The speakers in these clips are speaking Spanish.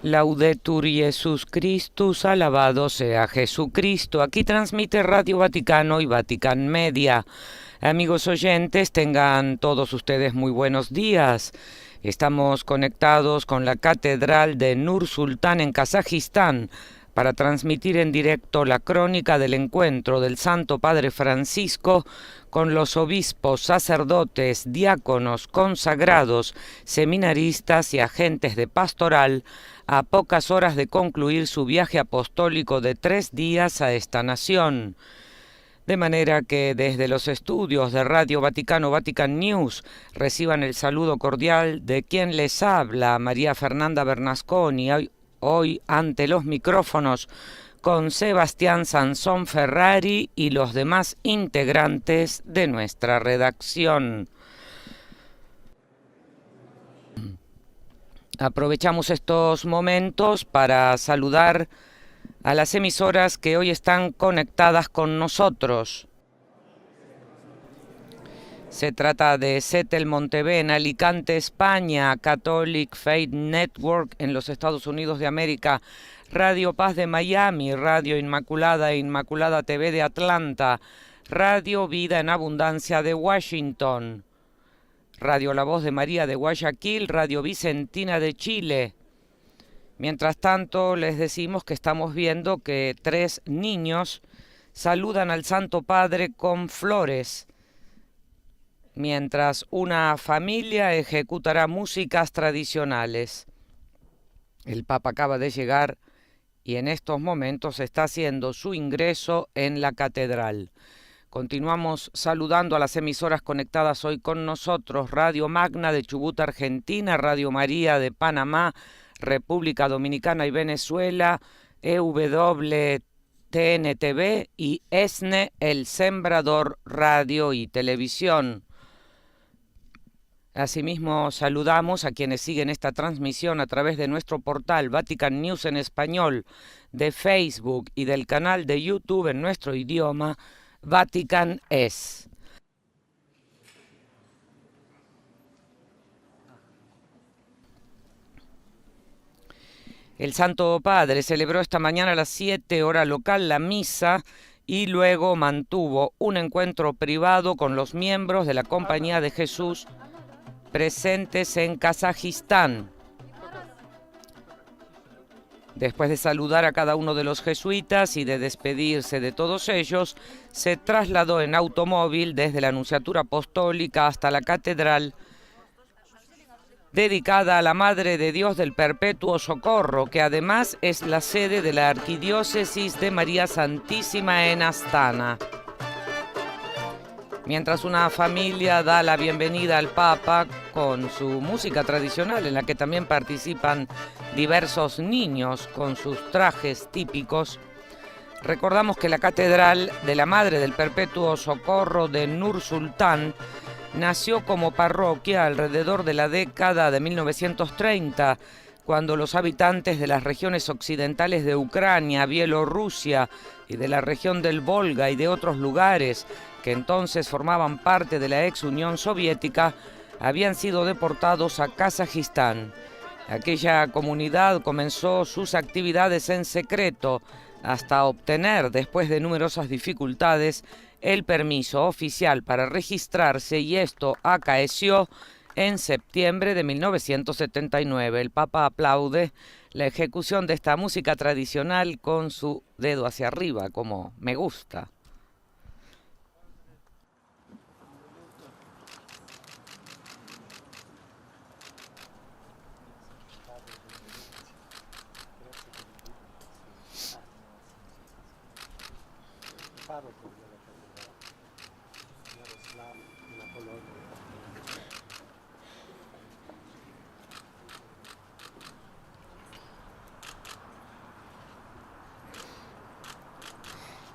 Laudetur Jesus Christus, alabado sea Jesucristo. Aquí transmite Radio Vaticano y Vatican Media. Amigos oyentes, tengan todos ustedes muy buenos días. Estamos conectados con la Catedral de Nur Sultán en Kazajistán para transmitir en directo la crónica del encuentro del Santo Padre Francisco con los obispos, sacerdotes, diáconos, consagrados, seminaristas y agentes de pastoral a pocas horas de concluir su viaje apostólico de 3 días a esta nación. De manera que desde los estudios de Radio Vaticano Vatican News reciban el saludo cordial de quien les habla, María Fernanda Bernasconi, hoy ante los micrófonos con Sebastián Sansón Ferrari y los demás integrantes de nuestra redacción. Aprovechamos estos momentos para saludar a las emisoras que hoy están conectadas con nosotros. Se trata de Settlement TV en Alicante, España, Catholic Faith Network en los Estados Unidos de América, Radio Paz de Miami, Radio Inmaculada e Inmaculada TV de Atlanta, Radio Vida en Abundancia de Washington, Radio La Voz de María de Guayaquil, Radio Vicentina de Chile. Mientras tanto, les decimos que estamos viendo que 3 niños saludan al Santo Padre con flores, mientras una familia ejecutará músicas tradicionales. El Papa acaba de llegar y en estos momentos está haciendo su ingreso en la catedral. Continuamos saludando a las emisoras conectadas hoy con nosotros: Radio Magna de Chubut, Argentina, Radio María de Panamá, República Dominicana y Venezuela, EWTN-TV y ESNE, El Sembrador Radio y Televisión. Asimismo, saludamos a quienes siguen esta transmisión a través de nuestro portal Vatican News en español, de Facebook y del canal de YouTube en nuestro idioma, Vatican Es. El Santo Padre celebró esta mañana a las 7 hora local la misa y luego mantuvo un encuentro privado con los miembros de la Compañía de Jesús presentes en Kazajistán. Después de saludar a cada uno de los jesuitas y de despedirse de todos ellos, se trasladó en automóvil desde la Nunciatura Apostólica hasta la catedral dedicada a la Madre de Dios del Perpetuo Socorro, que además es la sede de la Arquidiócesis de María Santísima en Astana. Mientras una familia da la bienvenida al Papa con su música tradicional, en la que también participan diversos niños con sus trajes típicos, recordamos que la Catedral de la Madre del Perpetuo Socorro de Nur Sultán nació como parroquia alrededor de la década de 1930, cuando los habitantes de las regiones occidentales de Ucrania, Bielorrusia y de la región del Volga y de otros lugares que entonces formaban parte de la ex Unión Soviética, habían sido deportados a Kazajistán. Aquella comunidad comenzó sus actividades en secreto hasta obtener, después de numerosas dificultades, el permiso oficial para registrarse, y esto acaeció en septiembre de 1979. El Papa aplaude la ejecución de esta música tradicional con su dedo hacia arriba, como me gusta.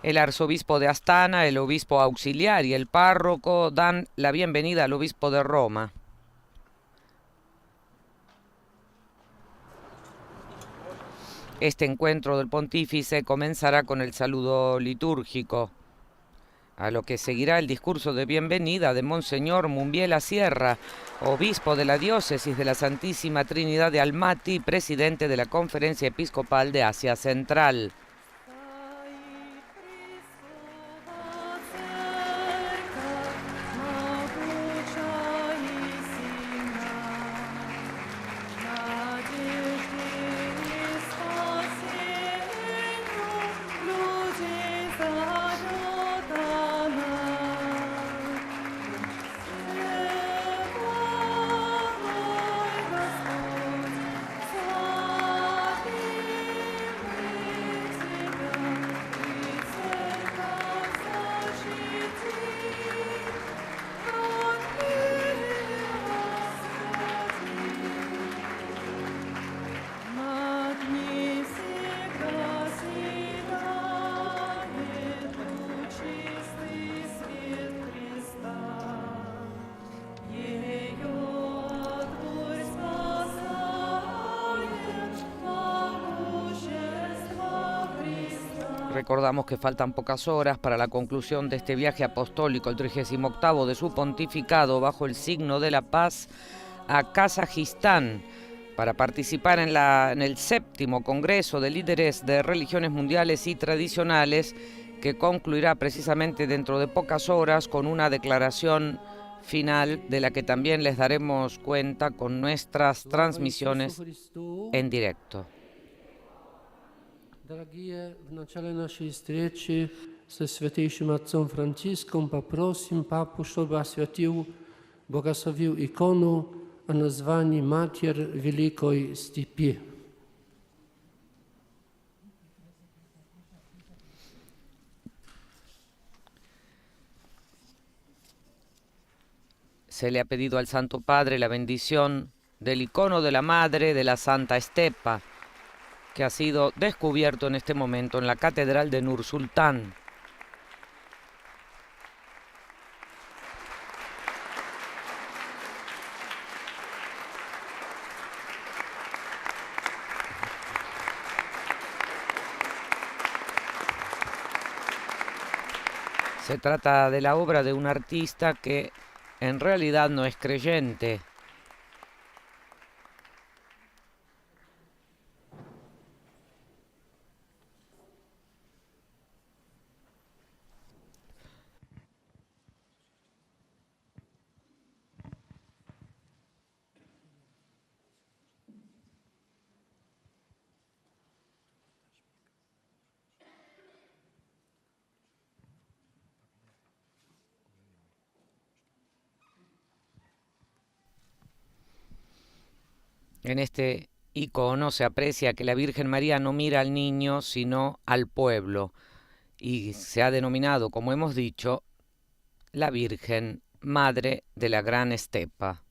El arzobispo de Astana, el obispo auxiliar y el párroco dan la bienvenida al obispo de Roma. Este encuentro del pontífice comenzará con el saludo litúrgico. a lo que seguirá el discurso de bienvenida de Monseñor Mumbiela Sierra, obispo de la diócesis de la Santísima Trinidad de Almaty, presidente de la Conferencia Episcopal de Asia Central. Recordamos que faltan pocas horas para la conclusión de este viaje apostólico, el 38º de su pontificado, bajo el signo de la paz, a Kazajistán, para participar en el 7º Congreso de Líderes de Religiones Mundiales y Tradicionales, que concluirá precisamente dentro de pocas horas con una declaración final de la que también les daremos cuenta con nuestras transmisiones en directo. Дорогие, в начале нашей встречи со святейшим отцом Франциском попросим папу, чтобы осветил, благословил икону о названии Матерь Великой Степи. Se le ha pedido al Santo Padre la bendición del icono de la Madre de la Santa Estepa, que ha sido descubierto en este momento en la Catedral de Nur Sultán. Se trata de la obra de un artista que en realidad no es creyente. En este icono se aprecia que la Virgen María no mira al niño, sino al pueblo, y se ha denominado, como hemos dicho, la Virgen Madre de la Gran Estepa.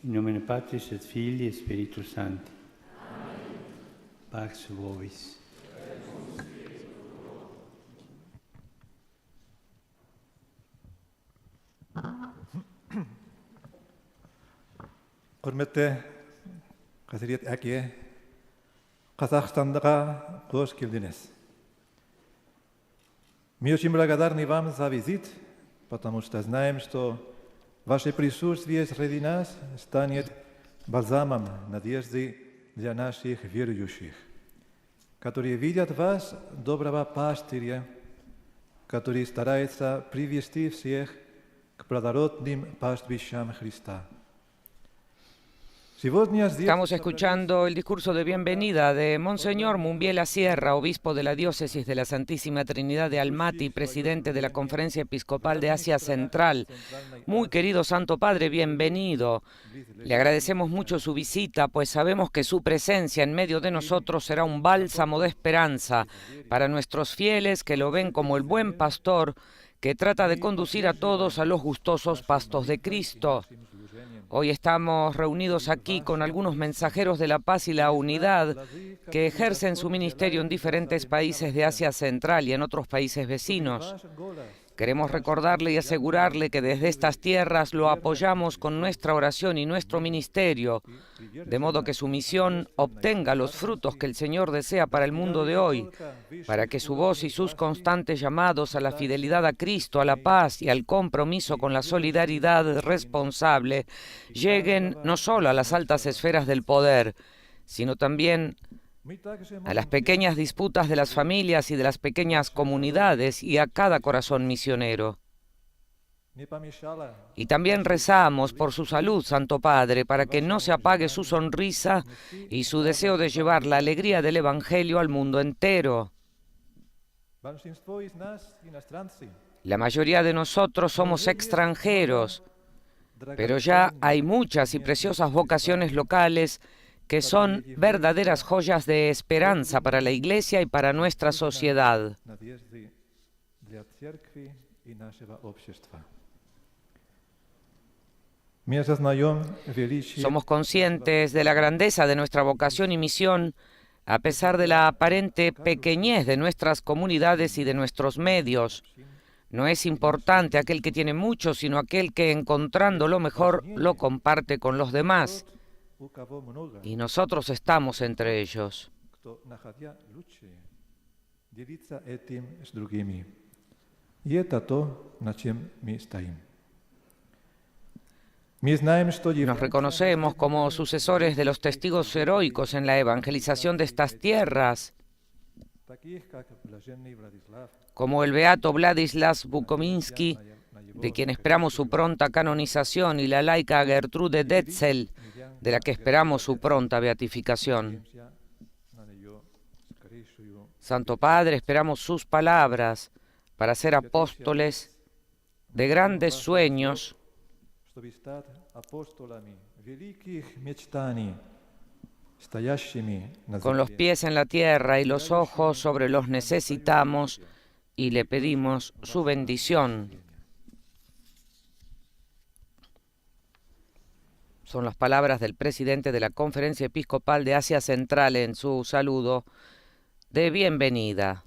In nomine Patris et Filii et Spiritus Sancti. Amen. Pax vobis. Hürmetli Hazret Ake, Казахстанға қош келдіңіз. Мы очень благодарны вам за визит, потому что знаем, что ваше присутствие среди нас станет бальзамом надежды для наших верующих, которые видят вас, доброго пастыря, который старается привести всех к плодородным пастбищам Христа. Estamos escuchando el discurso de bienvenida de Monseñor Mumbiela Sierra, obispo de la diócesis de la Santísima Trinidad de Almaty, presidente de la Conferencia Episcopal de Asia Central. Muy querido Santo Padre, bienvenido. Le agradecemos mucho su visita, pues sabemos que su presencia en medio de nosotros será un bálsamo de esperanza para nuestros fieles que lo ven como el buen pastor que trata de conducir a todos a los gustosos pastos de Cristo. Hoy estamos reunidos aquí con algunos mensajeros de la paz y la unidad que ejercen su ministerio en diferentes países de Asia Central y en otros países vecinos. Queremos recordarle y asegurarle que desde estas tierras lo apoyamos con nuestra oración y nuestro ministerio, de modo que su misión obtenga los frutos que el Señor desea para el mundo de hoy, para que su voz y sus constantes llamados a la fidelidad a Cristo, a la paz y al compromiso con la solidaridad responsable lleguen no solo a las altas esferas del poder, sino también a las pequeñas disputas de las familias y de las pequeñas comunidades y a cada corazón misionero. Y también rezamos por su salud, Santo Padre, para que no se apague su sonrisa y su deseo de llevar la alegría del Evangelio al mundo entero. La mayoría de nosotros somos extranjeros, pero ya hay muchas y preciosas vocaciones locales que son verdaderas joyas de esperanza para la Iglesia y para nuestra sociedad. Somos conscientes de la grandeza de nuestra vocación y misión, a pesar de la aparente pequeñez de nuestras comunidades y de nuestros medios. No es importante aquel que tiene mucho, sino aquel que, encontrando lo mejor, lo comparte con los demás. Y nosotros estamos entre ellos. Nos reconocemos como sucesores de los testigos heroicos en la evangelización de estas tierras, como el beato Władysław Bukominski, de quien esperamos su pronta canonización, y la laica Gertrude Detzel, de la que esperamos su pronta beatificación. Santo Padre, esperamos sus palabras para ser apóstoles de grandes sueños, con los pies en la tierra y los ojos sobre los necesitamos, y le pedimos su bendición. Son las palabras del presidente de la Conferencia Episcopal de Asia Central en su saludo de bienvenida.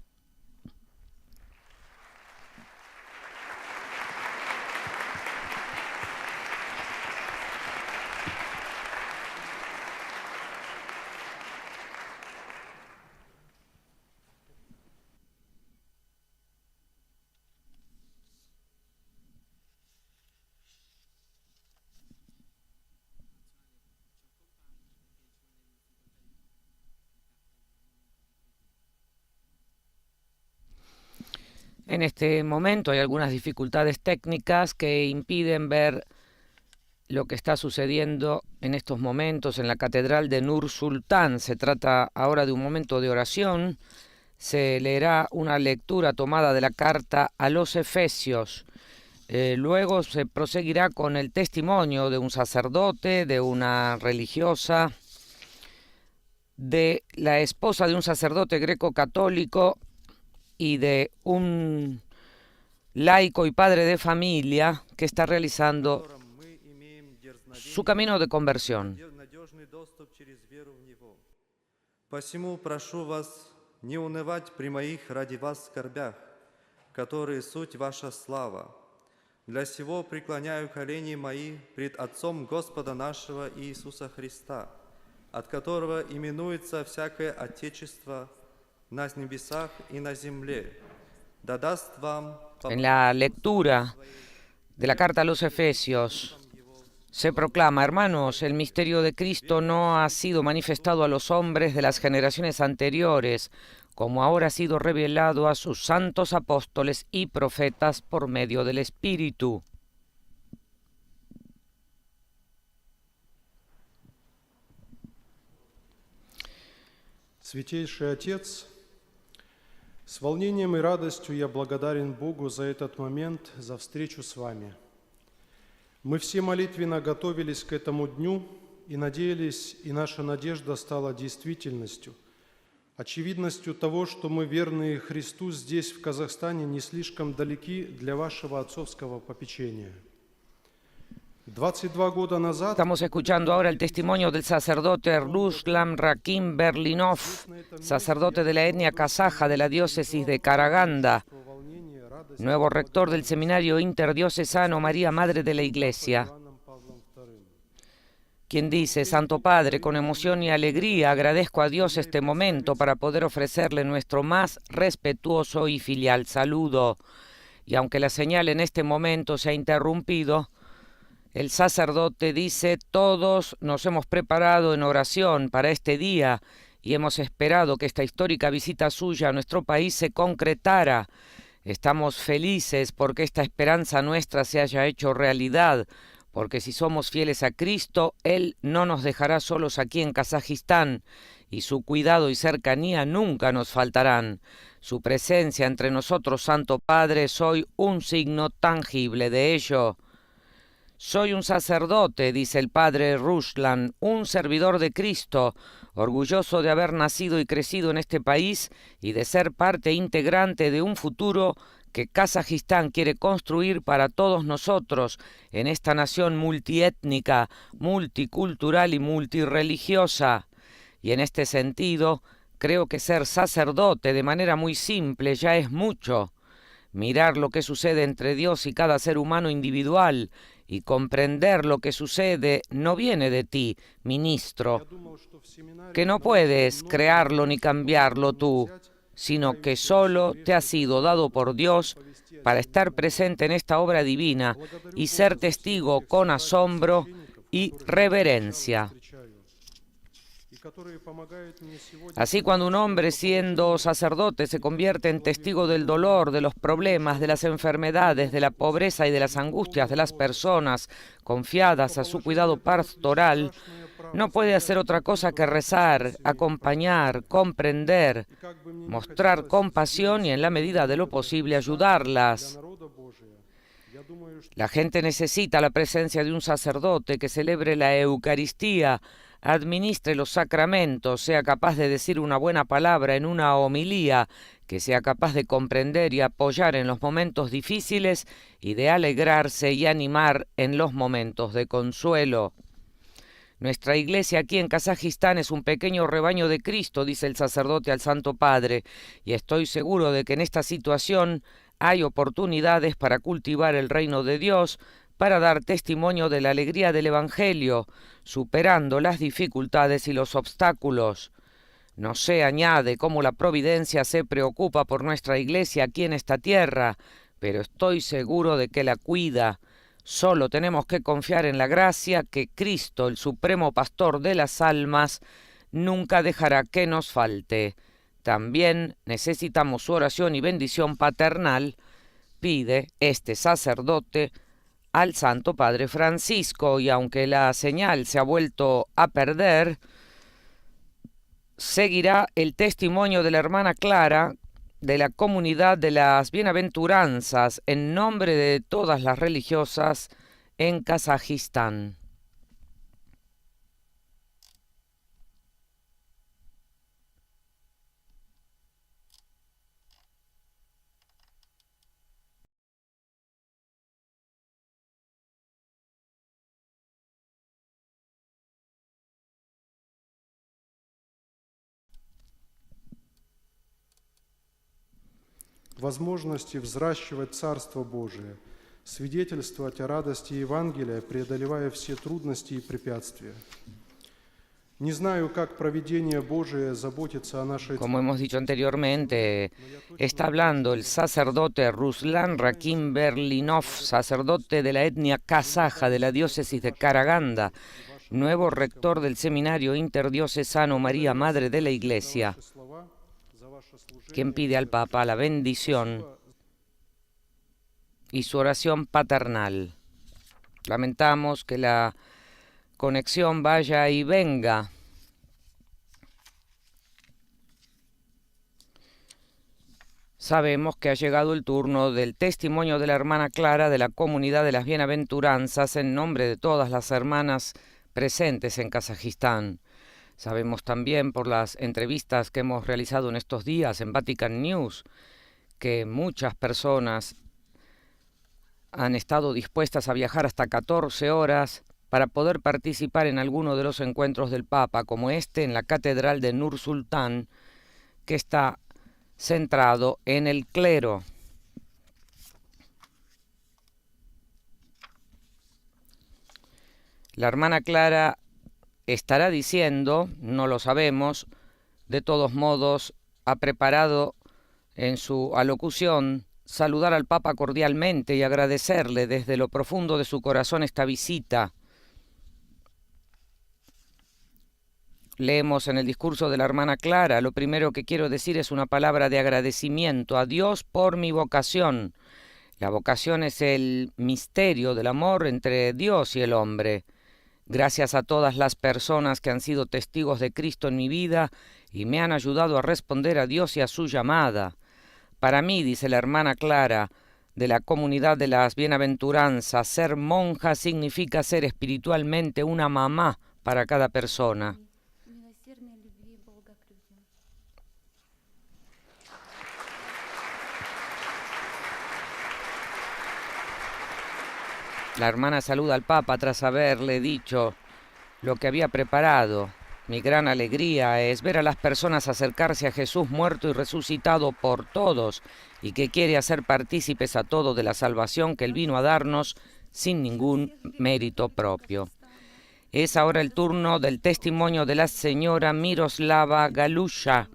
En este momento hay algunas dificultades técnicas que impiden ver lo que está sucediendo en estos momentos en la Catedral de Nur Sultán. Se trata ahora de un momento de oración. Se leerá una lectura tomada de la carta a los Efesios. Luego se proseguirá con el testimonio de un sacerdote, de una religiosa, de la esposa de un sacerdote greco-católico y de un laico y padre de familia que está realizando su camino de conversión. Посему прошу вас не унывать при моих ради вас скорбях, которые суть ваша слава. Для сего преклоняю колени мои пред Отцом Господа нашего Иисуса Христа, от которого именуется всякое Отечество на небесах и на земле. Да даст вам... En la lectura de la carta a los Efesios se proclama: hermanos, el misterio de Cristo no ha sido manifestado a los hombres de las generaciones anteriores, como ahora ha sido revelado a sus santos apóstoles y profetas por medio del Espíritu. Святейший Отец, с волнением и радостью я благодарен Богу за этот момент, за встречу с вами. Мы все молитвенно готовились к этому дню и надеялись, и наша надежда стала действительностью, очевидностью того, что мы, верные Христу, здесь, в Казахстане, не слишком далеки для вашего отцовского попечения. 22 года назад Estamos escuchando ahora el testimonio del sacerdote Ruslan Rakim Berlinov, sacerdote de la etnia kazaja de la diócesis de Karaganda, nuevo rector del seminario interdiocesano María Madre de la Iglesia, quien dice: Santo Padre, con emoción y alegría agradezco a Dios este momento para poder ofrecerle nuestro más respetuoso y filial saludo. Y aunque la señal en este momento se ha interrumpido, el sacerdote dice: todos nos hemos preparado en oración para este día y hemos esperado que esta histórica visita suya a nuestro país se concretara. Estamos felices porque esta esperanza nuestra se haya hecho realidad, porque si somos fieles a Cristo, Él no nos dejará solos aquí en Kazajistán, y su cuidado y cercanía nunca nos faltarán. Su presencia entre nosotros, Santo Padre, soy un signo tangible de ello. Soy un sacerdote, dice el padre Ruslan, un servidor de Cristo, orgulloso de haber nacido y crecido en este país y de ser parte integrante de un futuro que Kazajistán quiere construir para todos nosotros en esta nación multiétnica, multicultural y multirreligiosa. Y en este sentido, creo que ser sacerdote de manera muy simple ya es mucho. Mirar lo que sucede entre Dios y cada ser humano individual y comprender lo que sucede no viene de ti, ministro, que no puedes crearlo ni cambiarlo tú, sino que solo te ha sido dado por Dios para estar presente en esta obra divina y ser testigo con asombro y reverencia. Así, cuando un hombre, siendo sacerdote, se convierte en testigo del dolor, de los problemas, de las enfermedades, de la pobreza y de las angustias de las personas confiadas a su cuidado pastoral, no puede hacer otra cosa que rezar, acompañar, comprender, mostrar compasión y, en la medida de lo posible, ayudarlas. La gente necesita la presencia de un sacerdote que celebre la Eucaristía, administre los sacramentos, sea capaz de decir una buena palabra en una homilía, que sea capaz de comprender y apoyar en los momentos difíciles y de alegrarse y animar en los momentos de consuelo. Nuestra iglesia aquí en Kazajistán es un pequeño rebaño de Cristo, dice el sacerdote al Santo Padre, y estoy seguro de que en esta situación hay oportunidades para cultivar el reino de Dios, para dar testimonio de la alegría del Evangelio, superando las dificultades y los obstáculos. No sé, añade, cómo la providencia se preocupa por nuestra iglesia aquí en esta tierra, pero estoy seguro de que la cuida. Solo tenemos que confiar en la gracia que Cristo, el supremo pastor de las almas, nunca dejará que nos falte. También necesitamos su oración y bendición paternal, pide este sacerdote al Santo Padre Francisco, y aunque la señal se ha vuelto a perder, seguirá el testimonio de la hermana Clara de la comunidad de las bienaventuranzas en nombre de todas las religiosas en Kazajistán. возможности взращивать Царство Божие, свидетельствовать о радости Евангелия, преодолевая все трудности и препятствия. Не знаю, как провидение Божие заботится о нашей... Como hemos dicho anteriormente, está hablando el sacerdote Ruslan Rakim Berlinov, sacerdote de la etnia kazaja de la diócesis de Karaganda, nuevo rector del seminario interdiocesano María Madre de la Iglesia, quien pide al Papa la bendición y su oración paternal. Lamentamos que la conexión vaya y venga. Sabemos que ha llegado el turno del testimonio de la hermana Clara de la comunidad de las bienaventuranzas en nombre de todas las hermanas presentes en Kazajistán. Sabemos también por las entrevistas que hemos realizado en estos días en Vatican News que muchas personas han estado dispuestas a viajar hasta 14 horas para poder participar en alguno de los encuentros del Papa, como este en la Catedral de Nur Sultán, que está centrado en el clero. La hermana Clara estará diciendo, no lo sabemos, de todos modos ha preparado en su alocución saludar al Papa cordialmente y agradecerle desde lo profundo de su corazón esta visita. Leemos en el discurso de la hermana Clara: lo primero que quiero decir es una palabra de agradecimiento a Dios por mi vocación. La vocación es el misterio del amor entre Dios y el hombre. Gracias a todas las personas que han sido testigos de Cristo en mi vida y me han ayudado a responder a Dios y a su llamada. Para mí, dice la hermana Clara, de la comunidad de las bienaventuranzas, ser monja significa ser espiritualmente una mamá para cada persona. La hermana saluda al Papa tras haberle dicho lo que había preparado. Mi gran alegría es ver a las personas acercarse a Jesús muerto y resucitado por todos y que quiere hacer partícipes a todos de la salvación que Él vino a darnos sin ningún mérito propio. Es ahora el turno del testimonio de la señora Miroslava Galusha,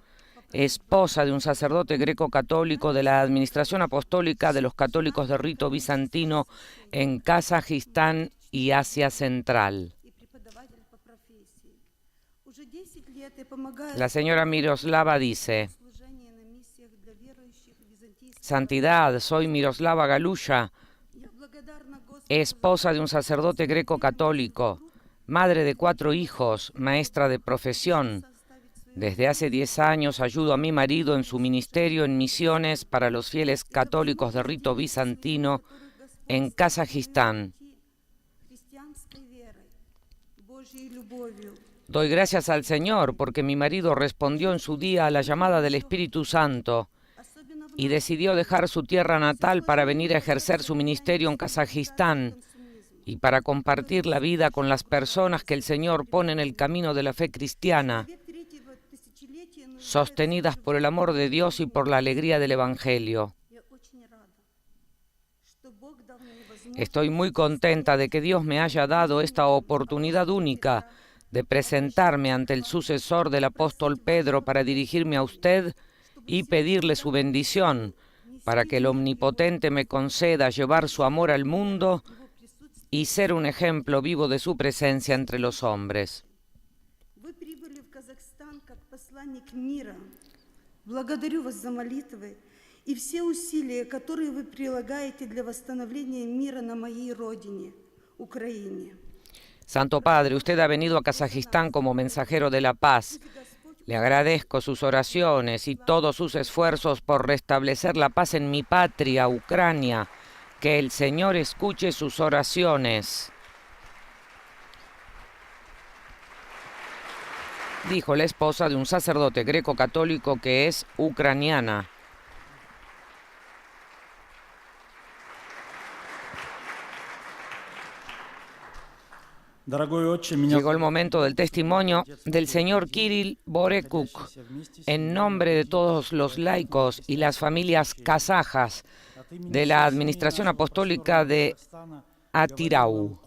esposa de un sacerdote greco-católico de la Administración Apostólica de los Católicos de Rito Bizantino en Kazajistán y Asia Central. La señora Miroslava dice: Santidad, soy Miroslava Galusha, esposa de un sacerdote greco-católico, madre de 4 hijos, maestra de profesión. Desde hace 10 años ayudo a mi marido en su ministerio en misiones para los fieles católicos de rito bizantino en Kazajistán. Doy gracias al Señor porque mi marido respondió en su día a la llamada del Espíritu Santo y decidió dejar su tierra natal para venir a ejercer su ministerio en Kazajistán y para compartir la vida con las personas que el Señor pone en el camino de la fe cristiana, sostenidas por el amor de Dios y por la alegría del Evangelio. Estoy muy contenta de que Dios me haya dado esta oportunidad única de presentarme ante el sucesor del apóstol Pedro para dirigirme a usted y pedirle su bendición, para que el Omnipotente me conceda llevar su amor al mundo y ser un ejemplo vivo de su presencia entre los hombres. Благодарю вас за молитвы и все усилия, которые вы прилагаете для восстановления мира на моей родине, Украине. Santo Padre, usted ha venido a Kazajistán como mensajero de la paz. Le agradezco sus oraciones y todos sus esfuerzos por restablecer la paz en mi patria, Ucrania. Que el Señor escuche sus oraciones. Dijo la esposa de un sacerdote greco-católico que es ucraniana. Llegó el momento del testimonio del señor Kirill Borekuk. En nombre de todos los laicos y las familias kazajas de la Administración Apostólica de Atirau.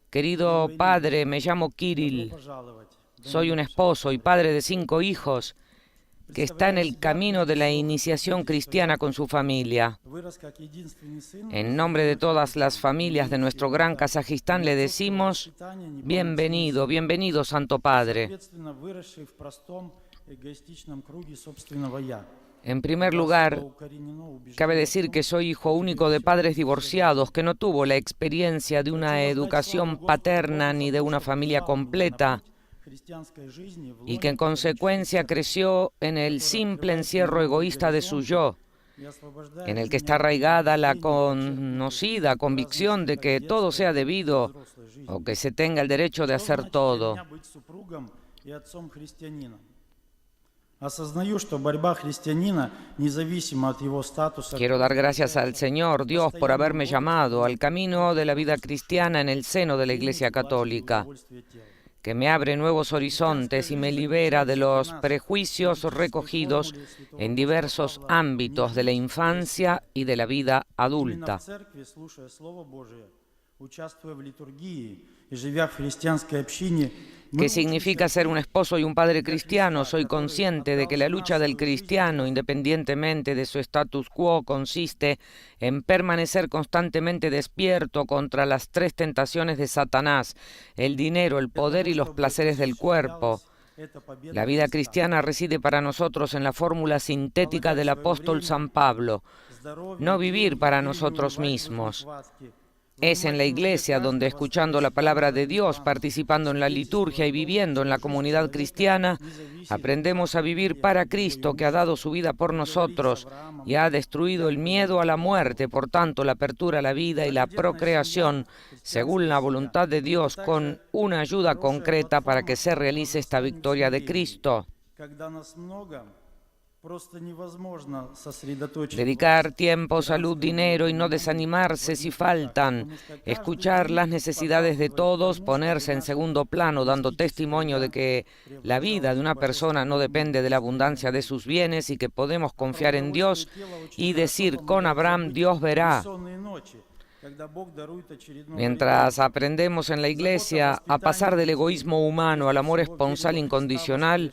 Querido padre, me llamo Kirill. Soy un esposo y padre de 5 hijos que está en el camino de la iniciación cristiana con su familia. En nombre de todas las familias de nuestro gran Kazajistán le decimos: bienvenido, bienvenido, Santo Padre. En primer lugar, cabe decir que soy hijo único de padres divorciados, que no tuvo la experiencia de una educación paterna ni de una familia completa, y que en consecuencia creció en el simple encierro egoísta de su yo, en el que está arraigada la conocida convicción de que todo sea debido o que se tenga el derecho de hacer todo. Осознаю, что борьба христианина независимо от его статуса. Quiero dar gracias al Señor Dios por haberme llamado al camino de la vida cristiana en el seno de la Iglesia Católica, que me abre nuevos horizontes y me libera de los prejuicios recogidos en diversos ámbitos de la infancia y de la vida adulta. ¿Qué significa ser un esposo y un padre cristiano? Soy consciente de que la lucha del cristiano, independientemente de su status quo, consiste en permanecer constantemente despierto contra las tres tentaciones de Satanás: el dinero, el poder y los placeres del cuerpo. La vida cristiana reside para nosotros en la fórmula sintética del apóstol San Pablo: no vivir para nosotros mismos. Es en la iglesia donde, escuchando la palabra de Dios, participando en la liturgia y viviendo en la comunidad cristiana, aprendemos a vivir para Cristo, que ha dado su vida por nosotros y ha destruido el miedo a la muerte, por tanto la apertura a la vida y la procreación, según la voluntad de Dios, con una ayuda concreta para que se realice esta victoria de Cristo. Dedicar tiempo, salud, dinero y no desanimarse si faltan. Escuchar las necesidades de todos, ponerse en segundo plano, dando testimonio de que la vida de una persona no depende de la abundancia de sus bienes y que podemos confiar en Dios y decir con Abraham: Dios verá. Mientras aprendemos en la iglesia a pasar del egoísmo humano al amor esponsal incondicional,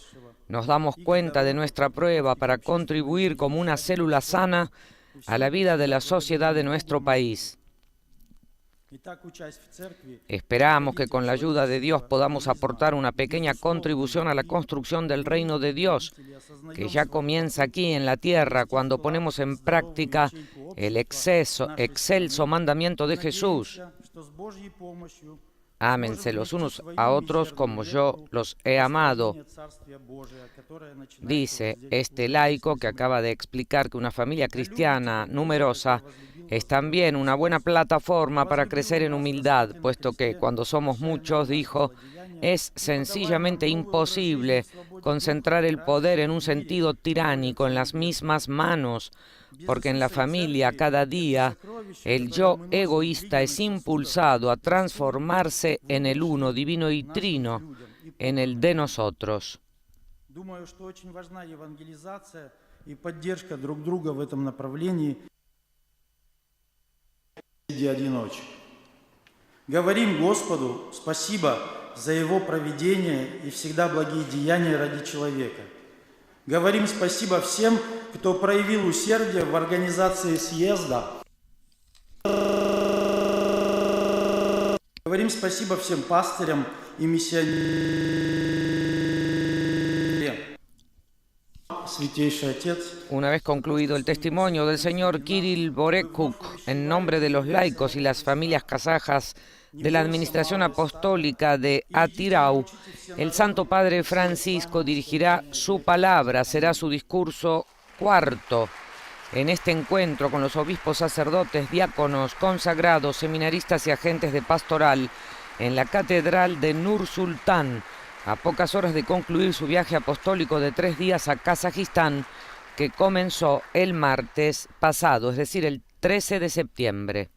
nos damos cuenta de nuestra prueba para contribuir como una célula sana a la vida de la sociedad de nuestro país. Esperamos que con la ayuda de Dios podamos aportar una pequeña contribución a la construcción del reino de Dios, que ya comienza aquí en la tierra cuando ponemos en práctica el excelso mandamiento de Jesús: ámense los unos a otros como yo los he amado. Dice este laico que acaba de explicar que una familia cristiana numerosa es también una buena plataforma para crecer en humildad, puesto que cuando somos muchos, dijo, es sencillamente imposible concentrar el poder en un sentido tiránico en las mismas manos, porque en la familia cada día el yo egoísta es impulsado a transformarse en el uno divino y trino, en el de nosotros. Говорим Господу спасибо за Его провидение и всегда благие деяния ради человека. Говорим спасибо всем, кто проявил усердие в организации съезда. Говорим спасибо всем пастырям и миссионерам. Святейший Отец. Una vez concluido el testimonio del señor Kirill Borekuk, en nombre de los laicos y las familias kazajas de la Administración Apostólica de Atirau, el Santo Padre Francisco dirigirá su palabra, será su discurso cuarto en este encuentro con los obispos, sacerdotes, diáconos, consagrados, seminaristas y agentes de pastoral en la Catedral de Nur Sultán, a pocas horas de concluir su viaje apostólico de 3 días a Kazajistán, que comenzó el martes pasado, es decir, el 13 de septiembre.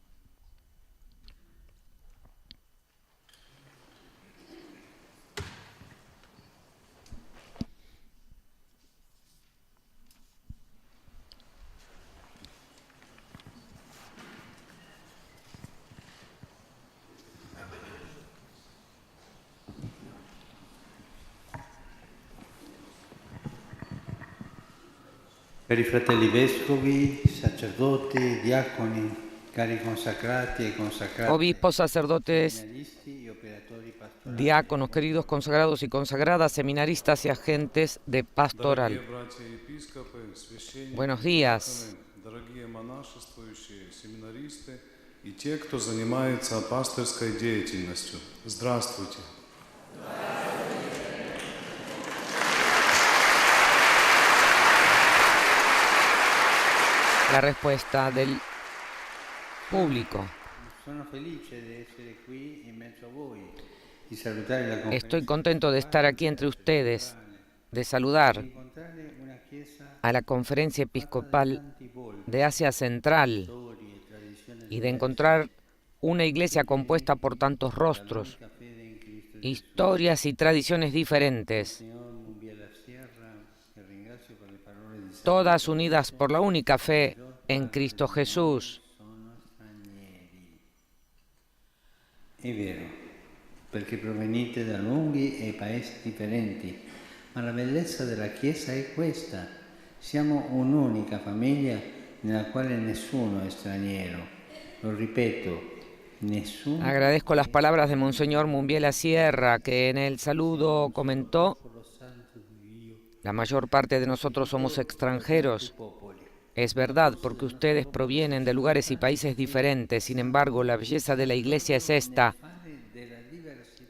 Per i fratelli vescovi, sacerdoti, diaconi, cari consacrati e consacrate, Obispos, sacerdotes, seminaristi e operatori pastorali. diáconos, queridos consagrados y consagradas, seminaristas y agentes de pastoral. Buenos días. Дорогие монашествующие, семинаристы и те, кто занимается пастырской деятельностью. Здравствуйте. La respuesta del público. Sono felice di essere qui in mezzo a voi, di salutare la Estoy contento de estar aquí entre ustedes de saludar a la Conferencia Episcopal de Asia Central y de encontrar una iglesia compuesta por tantos rostros, historias y tradiciones diferentes, todas unidas por la única fe en Cristo Jesús. È vero, perché provenite da luoghi e paesi differenti, ma la bellezza della Chiesa è questa. Siamo un'unica famiglia nella quale nessuno è straniero. Lo ripeto, nessuno. Agradezco las palabras de Monseñor Mumbiela Sierra, que en el saludo comentó: la mayor parte de nosotros somos extranjeros. Es verdad, porque ustedes provienen de lugares y países diferentes. Sin embargo, la belleza de la Iglesia es esta,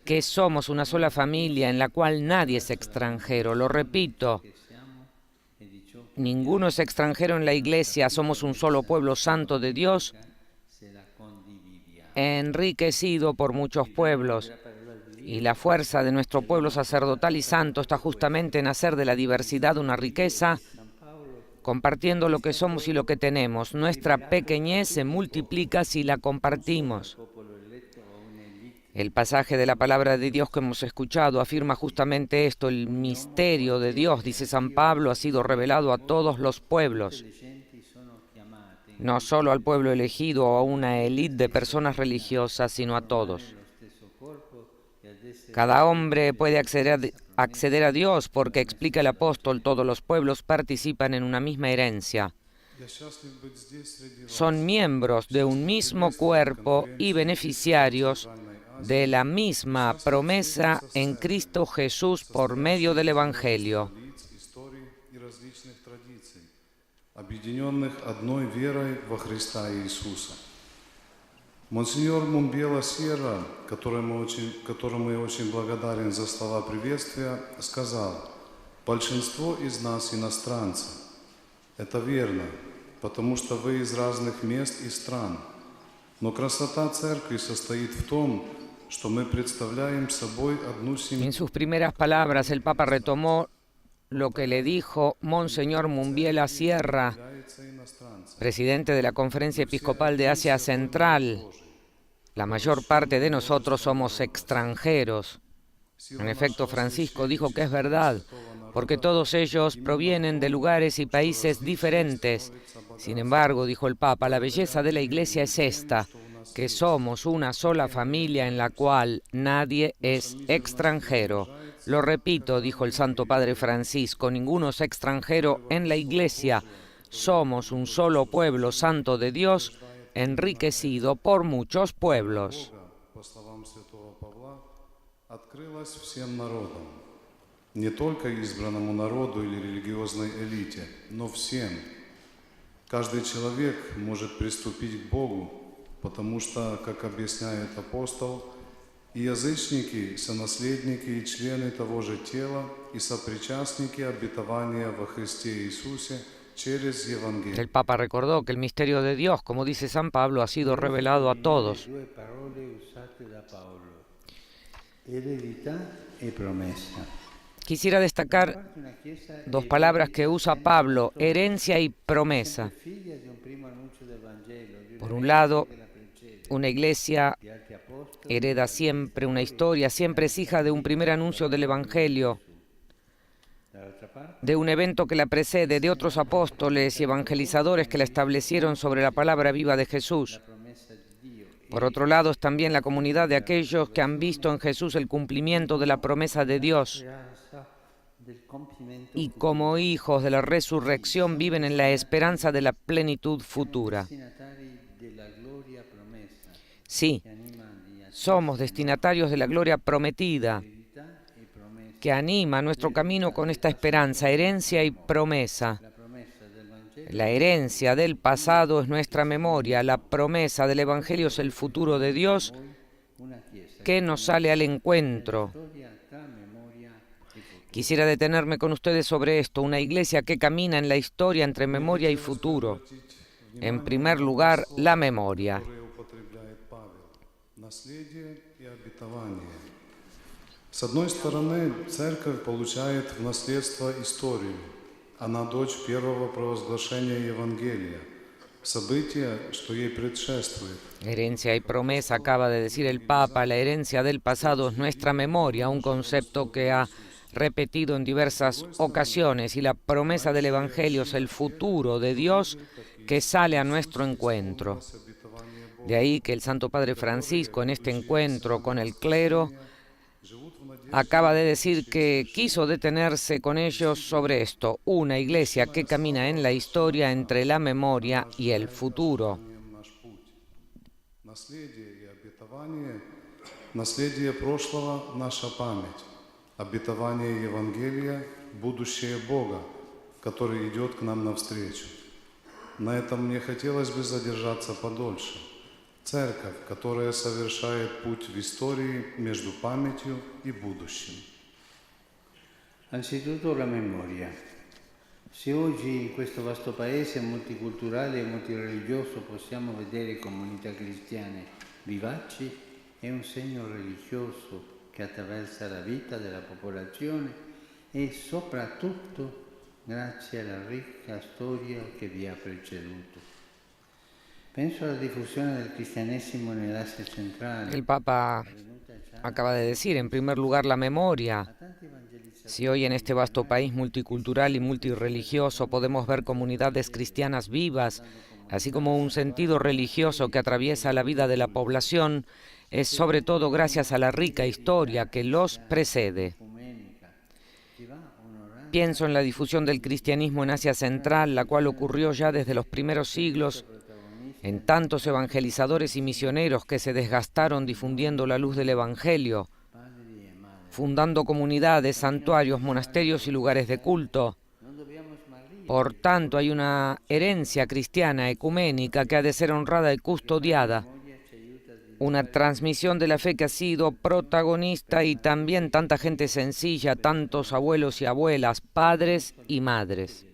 que somos una sola familia en la cual nadie es extranjero. Lo repito, ninguno es extranjero en la Iglesia. Somos un solo pueblo santo de Dios, enriquecido por muchos pueblos. Y la fuerza de nuestro pueblo sacerdotal y santo está justamente en hacer de la diversidad una riqueza, compartiendo lo que somos y lo que tenemos. Nuestra pequeñez se multiplica si la compartimos. El pasaje de la palabra de Dios que hemos escuchado afirma justamente esto: el misterio de Dios, dice San Pablo, ha sido revelado a todos los pueblos, no solo al pueblo elegido o a una élite de personas religiosas, sino a todos. Cada hombre puede acceder a Dios porque, explica el apóstol, todos los pueblos participan en una misma herencia. Son miembros de un mismo cuerpo y beneficiarios de la misma promesa en Cristo Jesús por medio del Evangelio. Монсеньор Мумбела Сьерра, которому я очень благодарен за слова приветствия, сказал: большинство из нас иностранцы. Это верно, потому что вы из разных мест и стран. Но красота церкви состоит в том, что мы представляем собой одну семью. En sus primeras palabras, el Papa retomó lo que le dijo Monseñor Mumbiela Sierra, presidente de la Conferencia Episcopal de Asia Central. La mayor parte de nosotros somos extranjeros. En efecto, Francisco dijo que es verdad, porque todos ellos provienen de lugares y países diferentes. Sin embargo, dijo el Papa, la belleza de la Iglesia es esta, que somos una sola familia en la cual nadie es extranjero. Lo repito, dijo el Santo Padre Francisco, ninguno es extranjero en la Iglesia. Somos un solo pueblo santo de Dios, enriquecido por muchos pueblos. По словам святого Павла, открылась всем народам, не только избранному народу или религиозной элите, но всем. Каждый человек может приступить к Богу, потому что, как объясняет апостол, и язычники, сонаследники и члены того же тела, и сопричастники обетования во Христе Иисусе через Евангелие. El Papa recordó que el misterio de Dios, como dice San Pablo, ha sido revelado a todos. Quisiera destacar dos palabras que usa Pablo: herencia y promesa. Por un lado, una iglesia hereda siempre una historia, siempre es hija de un primer anuncio del Evangelio, de un evento que la precede, de otros apóstoles y evangelizadores que la establecieron sobre la palabra viva de Jesús. Por otro lado, es también la comunidad de aquellos que han visto en Jesús el cumplimiento de la promesa de Dios y como hijos de la resurrección viven en la esperanza de la plenitud futura. Sí, somos destinatarios de la gloria prometida, que anima nuestro camino con esta esperanza, herencia y promesa. La herencia del pasado es nuestra memoria, la promesa del Evangelio es el futuro de Dios que nos sale al encuentro. Quisiera detenerme con ustedes sobre esto, una iglesia que camina en la historia entre memoria y futuro. En primer lugar, la memoria. С одной стороны, церковь получает в наследство историю. Она дочь первого провозглашения Евангелия, события, что ей предшествует. Herencia y promesa, acaba de decir el Papa, la herencia del pasado es nuestra memoria, un concepto que ha repetido en diversas ocasiones, y la promesa del Evangelio es el futuro de Dios que sale a nuestro encuentro. De ahí que el Santo Padre Francisco, en este encuentro con el clero, acaba de decir que quiso detenerse con ellos sobre esto: una iglesia que camina en la historia entre la memoria y el futuro. Наследие прошлого – наша память. Обетование Евангелия – будущее Бога, который идет к нам навстречу. На этом мне хотелось бы задержаться подольше. Церковь, которая совершает путь в истории между памятью и будущим. Anzitutto la memoria. Se oggi in questo vasto paese multiculturale e multireligioso possiamo vedere comunità cristiane vivaci, è un segno religioso che attraversa la vita della popolazione e soprattutto grazie alla ricca storia che vi ha preceduto. Penso alla diffusione del cristianesimo nell'Asia centrale. El Papa acaba de decir, en primer lugar, la memoria. Si hoy en este vasto país multicultural y multirreligioso podemos ver comunidades cristianas vivas, así como un sentido religioso que atraviesa la vida de la población, es sobre todo gracias a la rica historia que los precede. Pienso en la difusión del cristianismo en Asia Central, la cual ocurrió ya desde los primeros siglos, en tantos evangelizadores y misioneros que se desgastaron difundiendo la luz del Evangelio, fundando comunidades, santuarios, monasterios y lugares de culto. Por tanto, hay una herencia cristiana ecuménica que ha de ser honrada y custodiada, una transmisión de la fe que ha sido protagonista, y también tanta gente sencilla, tantos abuelos y abuelas, padres y madres.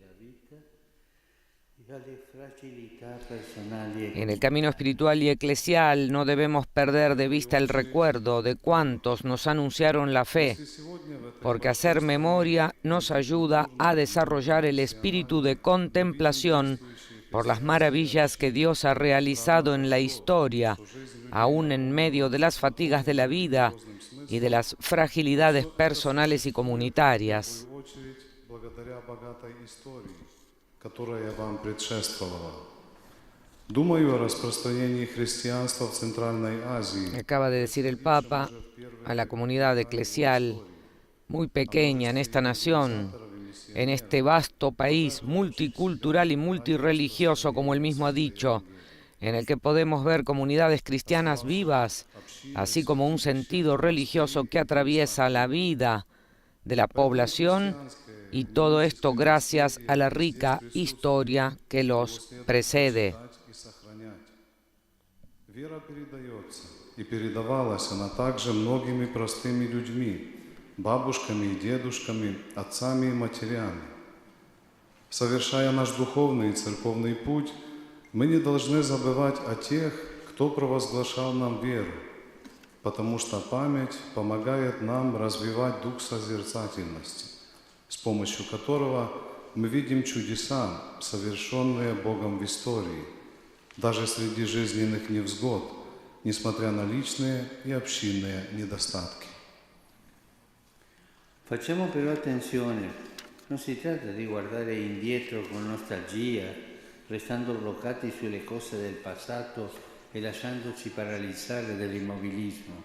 En el camino espiritual y eclesial no debemos perder de vista el recuerdo de cuantos nos anunciaron la fe, porque hacer memoria nos ayuda a desarrollar el espíritu de contemplación por las maravillas que Dios ha realizado en la historia, aún en medio de las fatigas de la vida y de las fragilidades personales y comunitarias. Которая вам предшествовала. Думаю о распространении христианства в Центральной Азии. Acaba de decir el Papa a la comunidad eclesial muy pequeña en esta nación, en este vasto país multicultural y multirreligioso, como él mismo ha dicho, en el que podemos ver comunidades cristianas vivas, así como un sentido religioso que atraviesa la vida de la población, y todo esto gracias a la rica historia que los precede. Вера передается, и передавалась она также многими простыми людьми, бабушками и дедушками, отцами и матерями. Совершая наш духовный и церковный путь, мы не должны забывать о тех, кто провозглашал нам веру, потому что память помогает нам развивать дух созерцательности, с помощью которого мы видим чудеса, совершенные Богом в истории, даже среди жизненных невзгод, несмотря на личные и общинные недостатки. Facciamo però attenzione, non si tratta di guardare indietro con nostalgia, restando bloccati sulle cose del passato e lasciandoci paralizzare dall'immobilismo.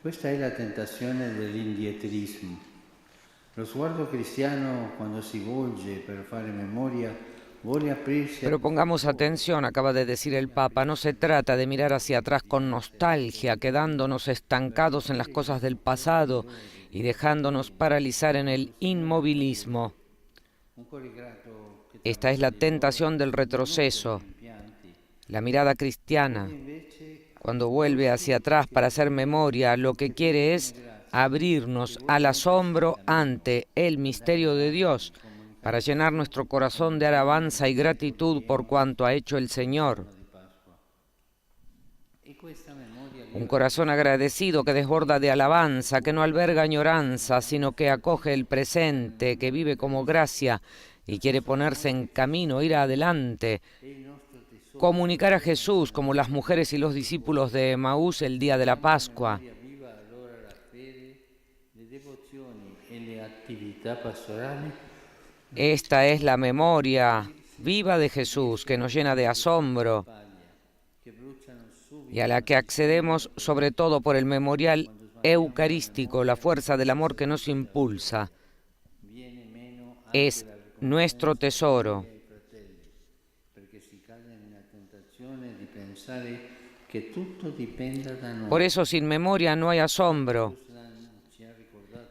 Questa è la tentazione dell'indietrismo. Lo sguardo cristiano, quando si volge per fare memoria, vuole aprirsi. Pero pongamos atención, acaba de decir el Papa, no se trata de mirar hacia atrás con nostalgia, quedándonos estancados en las cosas del pasado y dejándonos paralizar en el inmovilismo. Esta es la tentación del retroceso. La mirada cristiana, cuando vuelve hacia atrás para hacer memoria, lo que quiere es abrirnos al asombro ante el misterio de Dios, para llenar nuestro corazón de alabanza y gratitud por cuanto ha hecho el Señor. Un corazón agradecido que desborda de alabanza, que no alberga añoranza, sino que acoge el presente, que vive como gracia y quiere ponerse en camino, ir adelante. Comunicar a Jesús como las mujeres y los discípulos de Emaús el día de la Pascua. Esta es la memoria viva de Jesús que nos llena de asombro y a la que accedemos sobre todo por el memorial eucarístico, la fuerza del amor que nos impulsa. Es nuestro tesoro. Por eso sin memoria no hay asombro.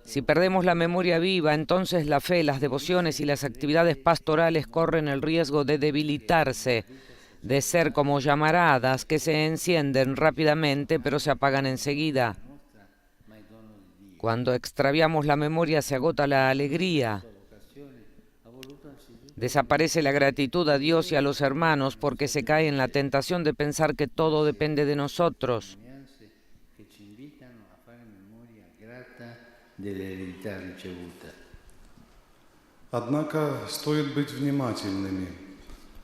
Si perdemos la memoria viva, entonces la fe, las devociones y las actividades pastorales corren el riesgo de debilitarse, de ser como llamaradas que se encienden rápidamente pero se apagan enseguida. Cuando extraviamos la memoria se agota la alegría. Desaparece la gratitud a Dios y a los hermanos porque se cae en la tentación de pensar que todo depende de nosotros. Однако стоит быть внимательными.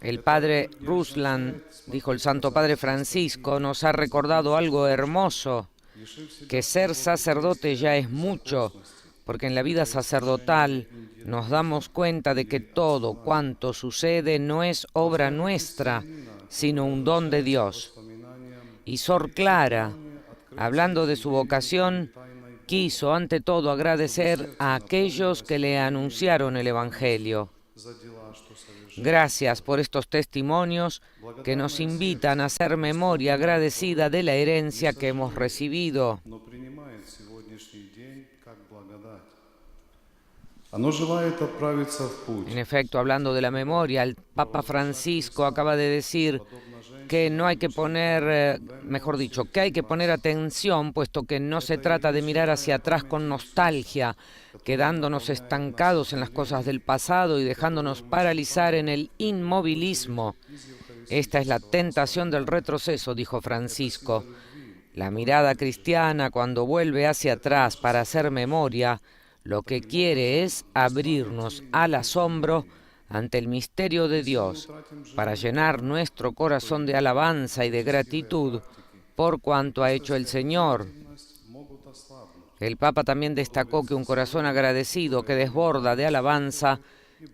El padre Ruslan, dijo el Santo Padre Francisco, nos ha recordado algo hermoso, que ser sacerdote ya es mucho, porque en la vida sacerdotal nos damos cuenta de que todo cuanto sucede no es obra nuestra, sino un don de Dios. Y Sor Clara, hablando de su vocación, quiso ante todo agradecer a aquellos que le anunciaron el Evangelio. Gracias por estos testimonios que nos invitan a hacer memoria agradecida de la herencia que hemos recibido. En efecto, hablando de la memoria, el Papa Francisco acaba de decir que no hay que poner, mejor dicho, que hay que poner atención, puesto que no se trata de mirar hacia atrás con nostalgia, quedándonos estancados en las cosas del pasado y dejándonos paralizar en el inmovilismo. Esta es la tentación del retroceso, dijo Francisco. La mirada cristiana, cuando vuelve hacia atrás para hacer memoria, lo que quiere es abrirnos al asombro ante el misterio de Dios, para llenar nuestro corazón de alabanza y de gratitud por cuanto ha hecho el Señor. El Papa también destacó que un corazón agradecido que desborda de alabanza,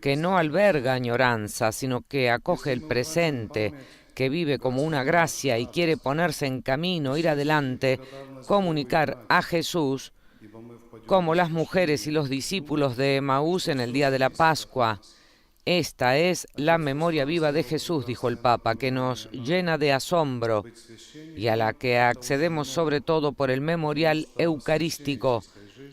que no alberga añoranza, sino que acoge el presente, que vive como una gracia y quiere ponerse en camino, ir adelante, comunicar a Jesús como las mujeres y los discípulos de Emaús en el día de la Pascua. Esta es la memoria viva de Jesús, dijo el Papa, que nos llena de asombro y a la que accedemos sobre todo por el memorial eucarístico,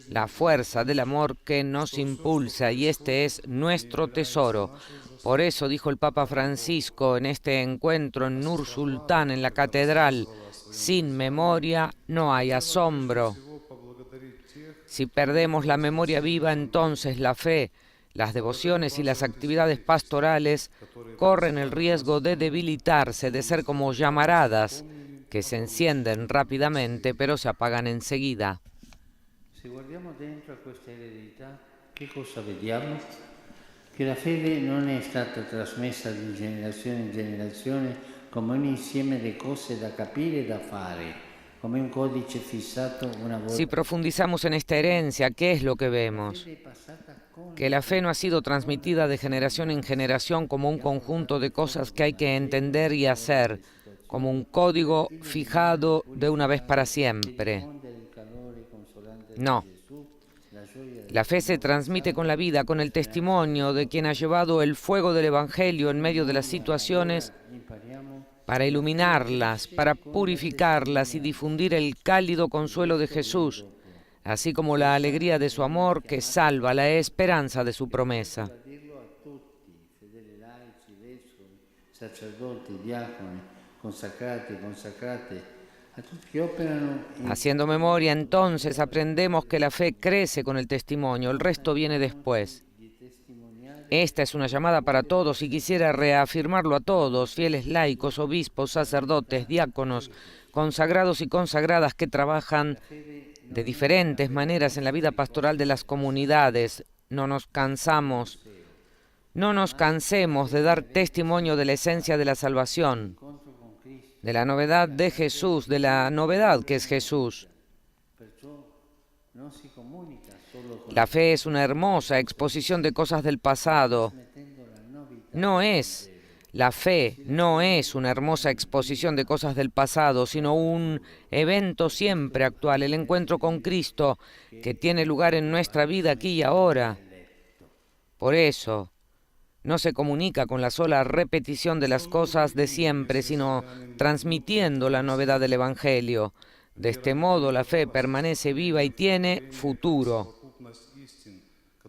la fuerza del amor que nos impulsa, y este es nuestro tesoro. Por eso dijo el Papa Francisco en este encuentro en Nur Sultán, en la catedral, sin memoria no hay asombro. Si perdemos la memoria viva, entonces la fe, las devociones y las actividades pastorales corren el riesgo de debilitarse, de ser como llamaradas que se encienden rápidamente pero se apagan enseguida. Si guardiamo dentro a questa eredità, che cosa vediamo? Che la fede non è stata trasmessa di generazione in generazione come un insieme di cose da capire e da fare. Si profundizamos en esta herencia, ¿qué es lo que vemos? Que la fe no ha sido transmitida de generación en generación como un conjunto de cosas que hay que entender y hacer, como un código fijado de una vez para siempre. No. La fe se transmite con la vida, con el testimonio de quien ha llevado el fuego del Evangelio en medio de las situaciones para iluminarlas, para purificarlas y difundir el cálido consuelo de Jesús, así como la alegría de su amor que salva, la esperanza de su promesa. Haciendo memoria, entonces, aprendemos que la fe crece con el testimonio, el resto viene después. Esta es una llamada para todos y quisiera reafirmarlo a todos, fieles laicos, obispos, sacerdotes, diáconos, consagrados y consagradas que trabajan de diferentes maneras en la vida pastoral de las comunidades. No nos cansemos de dar testimonio de la esencia de la salvación, de la novedad de Jesús, de la novedad que es Jesús. La fe es una hermosa exposición de cosas del pasado. La fe no es una hermosa exposición de cosas del pasado, sino un evento siempre actual, el encuentro con Cristo que tiene lugar en nuestra vida aquí y ahora. Por eso, no se comunica con la sola repetición de las cosas de siempre, sino transmitiendo la novedad del Evangelio. De este modo, la fe permanece viva y tiene futuro.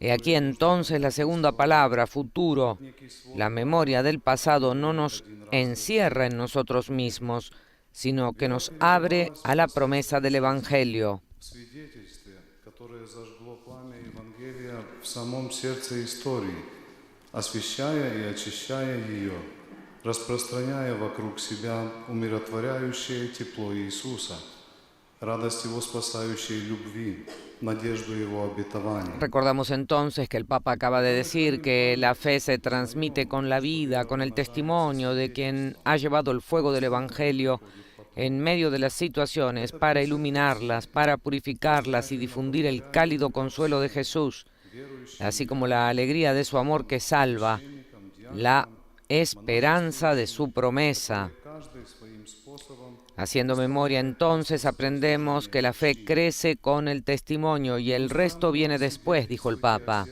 He aquí entonces la segunda palabra, futuro. La memoria del pasado no nos encierra en nosotros mismos, sino que nos abre a la promesa del Evangelio. Освещая и очищая ее, распространяя вокруг себя умиротворяющее тепло Иисуса, радость Его спасающей любви, надежду Его обетования. Recordamos entonces que el Papa acaba de decir que la fe se transmite con la vida, con el testimonio de quien ha llevado el fuego del Evangelio en medio de las situaciones para iluminarlas, para purificarlas y difundir el cálido consuelo de Jesús, así como la alegría de su amor que salva, la esperanza de su promesa. Haciendo memoria entonces aprendemos que la fe crece con el testimonio y el resto viene después, dijo el Papa.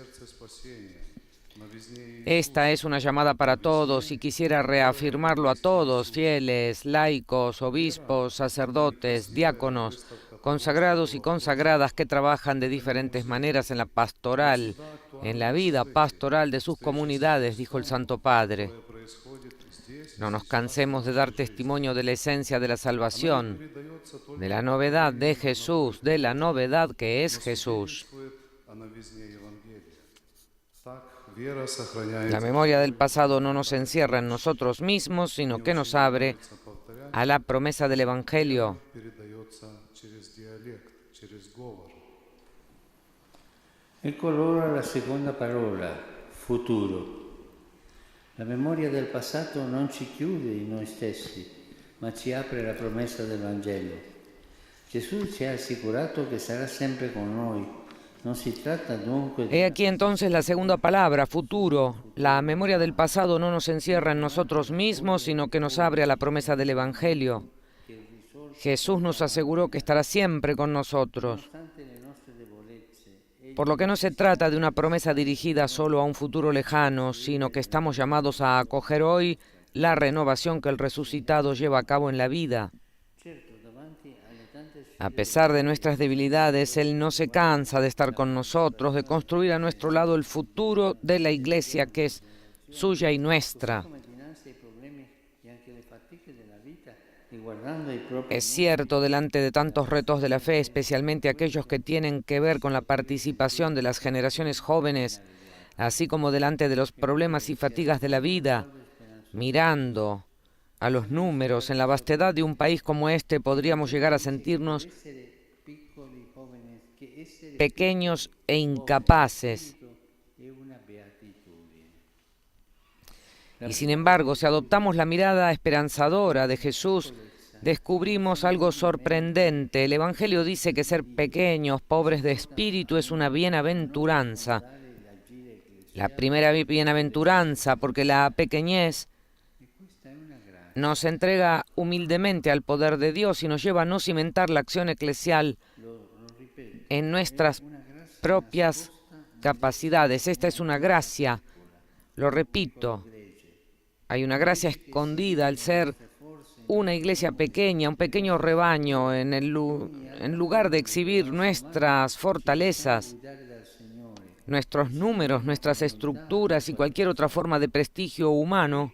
Esta es una llamada para todos y quisiera reafirmarlo a todos, fieles, laicos, obispos, sacerdotes, diáconos, consagrados y consagradas que trabajan de diferentes maneras en la pastoral, en la vida pastoral de sus comunidades, dijo el Santo Padre. No nos cansemos de dar testimonio de la esencia de la salvación, de la novedad de Jesús, de la novedad que es Jesús. La memoria del pasado no nos encierra en nosotros mismos, sino que nos abre a la promesa del Evangelio. Ecco allora la seconda parola, futuro. La memoria del passato non ci chiude in noi stessi, ma ci apre la promessa del Vangelo. Gesù ci ha assicurato che sarà sempre con noi. Non si tratta dunque He aquí entonces la segunda palabra, futuro. La memoria del pasado no nos encierra en nosotros mismos, sino que nos abre a la promesa del Evangelio. Jesús nos aseguró que estará siempre con nosotros. Por lo que no se trata de una promesa dirigida solo a un futuro lejano, sino que estamos llamados a acoger hoy la renovación que el resucitado lleva a cabo en la vida. A pesar de nuestras debilidades, Él no se cansa de estar con nosotros, de construir a nuestro lado el futuro de la Iglesia que es suya y nuestra. Es cierto, delante de tantos retos de la fe, especialmente aquellos que tienen que ver con la participación de las generaciones jóvenes, así como delante de los problemas y fatigas de la vida, mirando a los números en la vastedad de un país como este, podríamos llegar a sentirnos pequeños e incapaces. Y sin embargo, si adoptamos la mirada esperanzadora de Jesús, descubrimos algo sorprendente. El Evangelio dice que ser pequeños, pobres de espíritu, es una bienaventuranza. La primera bienaventuranza, porque la pequeñez nos entrega humildemente al poder de Dios y nos lleva a no cimentar la acción eclesial en nuestras propias capacidades. Esta es una gracia, lo repito. Hay una gracia escondida al ser una iglesia pequeña, un pequeño rebaño, en lugar de exhibir nuestras fortalezas, nuestros números, nuestras estructuras y cualquier otra forma de prestigio humano.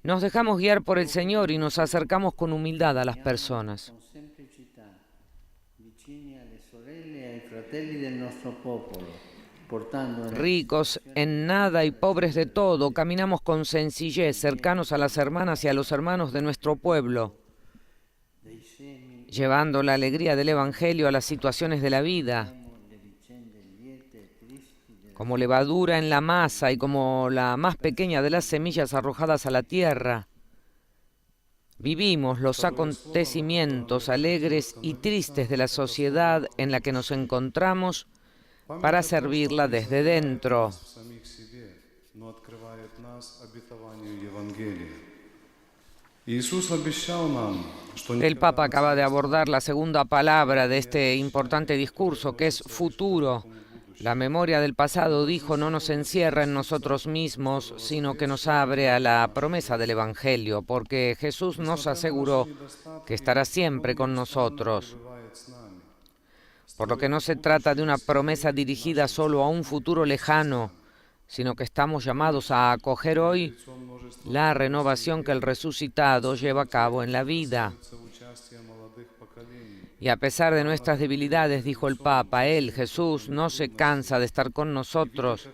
Nos dejamos guiar por el Señor y nos acercamos con humildad a las personas. Ricos en nada y pobres de todo, caminamos con sencillez, cercanos a las hermanas y a los hermanos de nuestro pueblo. llevando la alegría del Evangelio a las situaciones de la vida, como levadura en la masa y como la más pequeña de las semillas arrojadas a la tierra. Vivimos los acontecimientos alegres y tristes de la sociedad en la que nos encontramos para servirla desde dentro. El Papa acaba de abordar la segunda palabra de este importante discurso, que es futuro. La memoria del pasado, dijo, no nos encierra en nosotros mismos, sino que nos abre a la promesa del Evangelio, porque Jesús nos aseguró que estará siempre con nosotros. Por lo que no se trata de una promesa dirigida solo a un futuro lejano, sino que estamos llamados a acoger hoy la renovación que el resucitado lleva a cabo en la vida. Y a pesar de nuestras debilidades, dijo el Papa, Él, Jesús, no se cansa de estar con nosotros,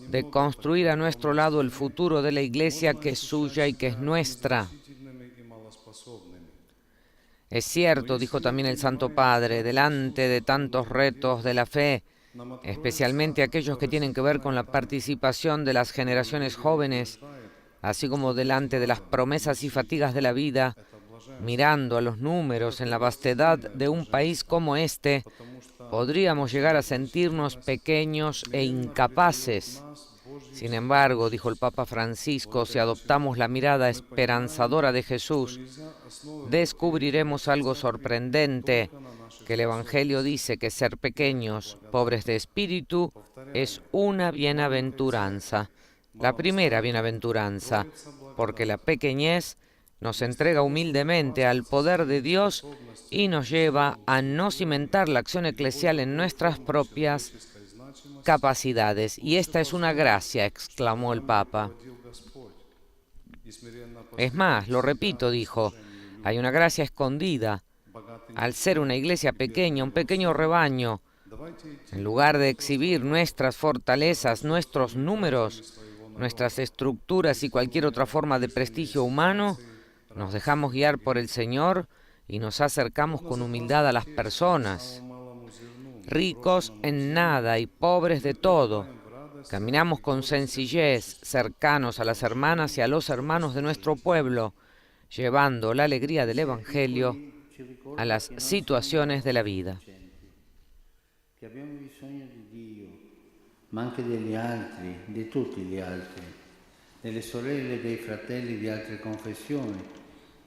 de construir a nuestro lado el futuro de la Iglesia que es suya y que es nuestra. Es cierto, dijo también el Santo Padre, delante de tantos retos de la fe, especialmente aquellos que tienen que ver con la participación de las generaciones jóvenes, así como delante de las promesas y fatigas de la vida, mirando a los números en la vastedad de un país como este, podríamos llegar a sentirnos pequeños e incapaces. Sin embargo, dijo el Papa Francisco, si adoptamos la mirada esperanzadora de Jesús, descubriremos algo sorprendente, que el Evangelio dice que ser pequeños, pobres de espíritu, es una bienaventuranza. La primera bienaventuranza, porque la pequeñez nos entrega humildemente al poder de Dios y nos lleva a no cimentar la acción eclesial en nuestras propias capacidades. Y esta es una gracia, exclamó el Papa. Es más, lo repito, dijo, hay una gracia escondida. Al ser una iglesia pequeña, un pequeño rebaño, en lugar de exhibir nuestras fortalezas, nuestros números, nuestras estructuras y cualquier otra forma de prestigio humano, nos dejamos guiar por el Señor y nos acercamos con humildad a las personas, ricos en nada y pobres de todo. Caminamos con sencillez, cercanos a las hermanas y a los hermanos de nuestro pueblo, llevando la alegría del Evangelio a las situaciones de la vida. Che abbiamo bisogno di Dio, ma anche degli altri, di tutti gli altri, delle sorelle e dei fratelli di altre confessioni,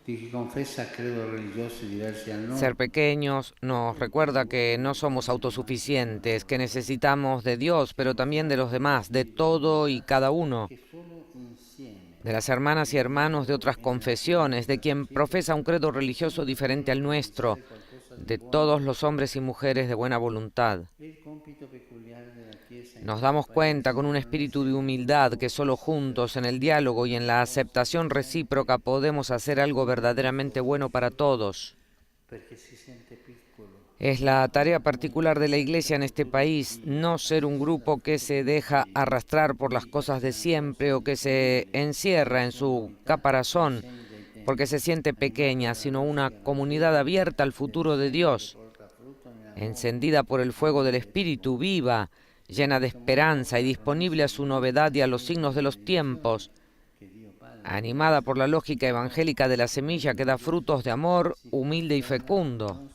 di chi confessa credo religiosi diversi a noi. Ser pequeños nos recuerda que no somos autosuficientes, que necesitamos de Dios, pero también de los demás, de todo y cada uno, de las hermanas y hermanos de otras confesiones, de quien profesa un credo religioso diferente al nuestro, de todos los hombres y mujeres de buena voluntad. Nos damos cuenta con un espíritu de humildad que solo juntos, en el diálogo y en la aceptación recíproca, podemos hacer algo verdaderamente bueno para todos. Es la tarea particular de la Iglesia en este país, no ser un grupo que se deja arrastrar por las cosas de siempre o que se encierra en su caparazón porque se siente pequeña, sino una comunidad abierta al futuro de Dios, encendida por el fuego del Espíritu, viva, llena de esperanza y disponible a su novedad y a los signos de los tiempos, animada por la lógica evangélica de la semilla que da frutos de amor humilde y fecundo.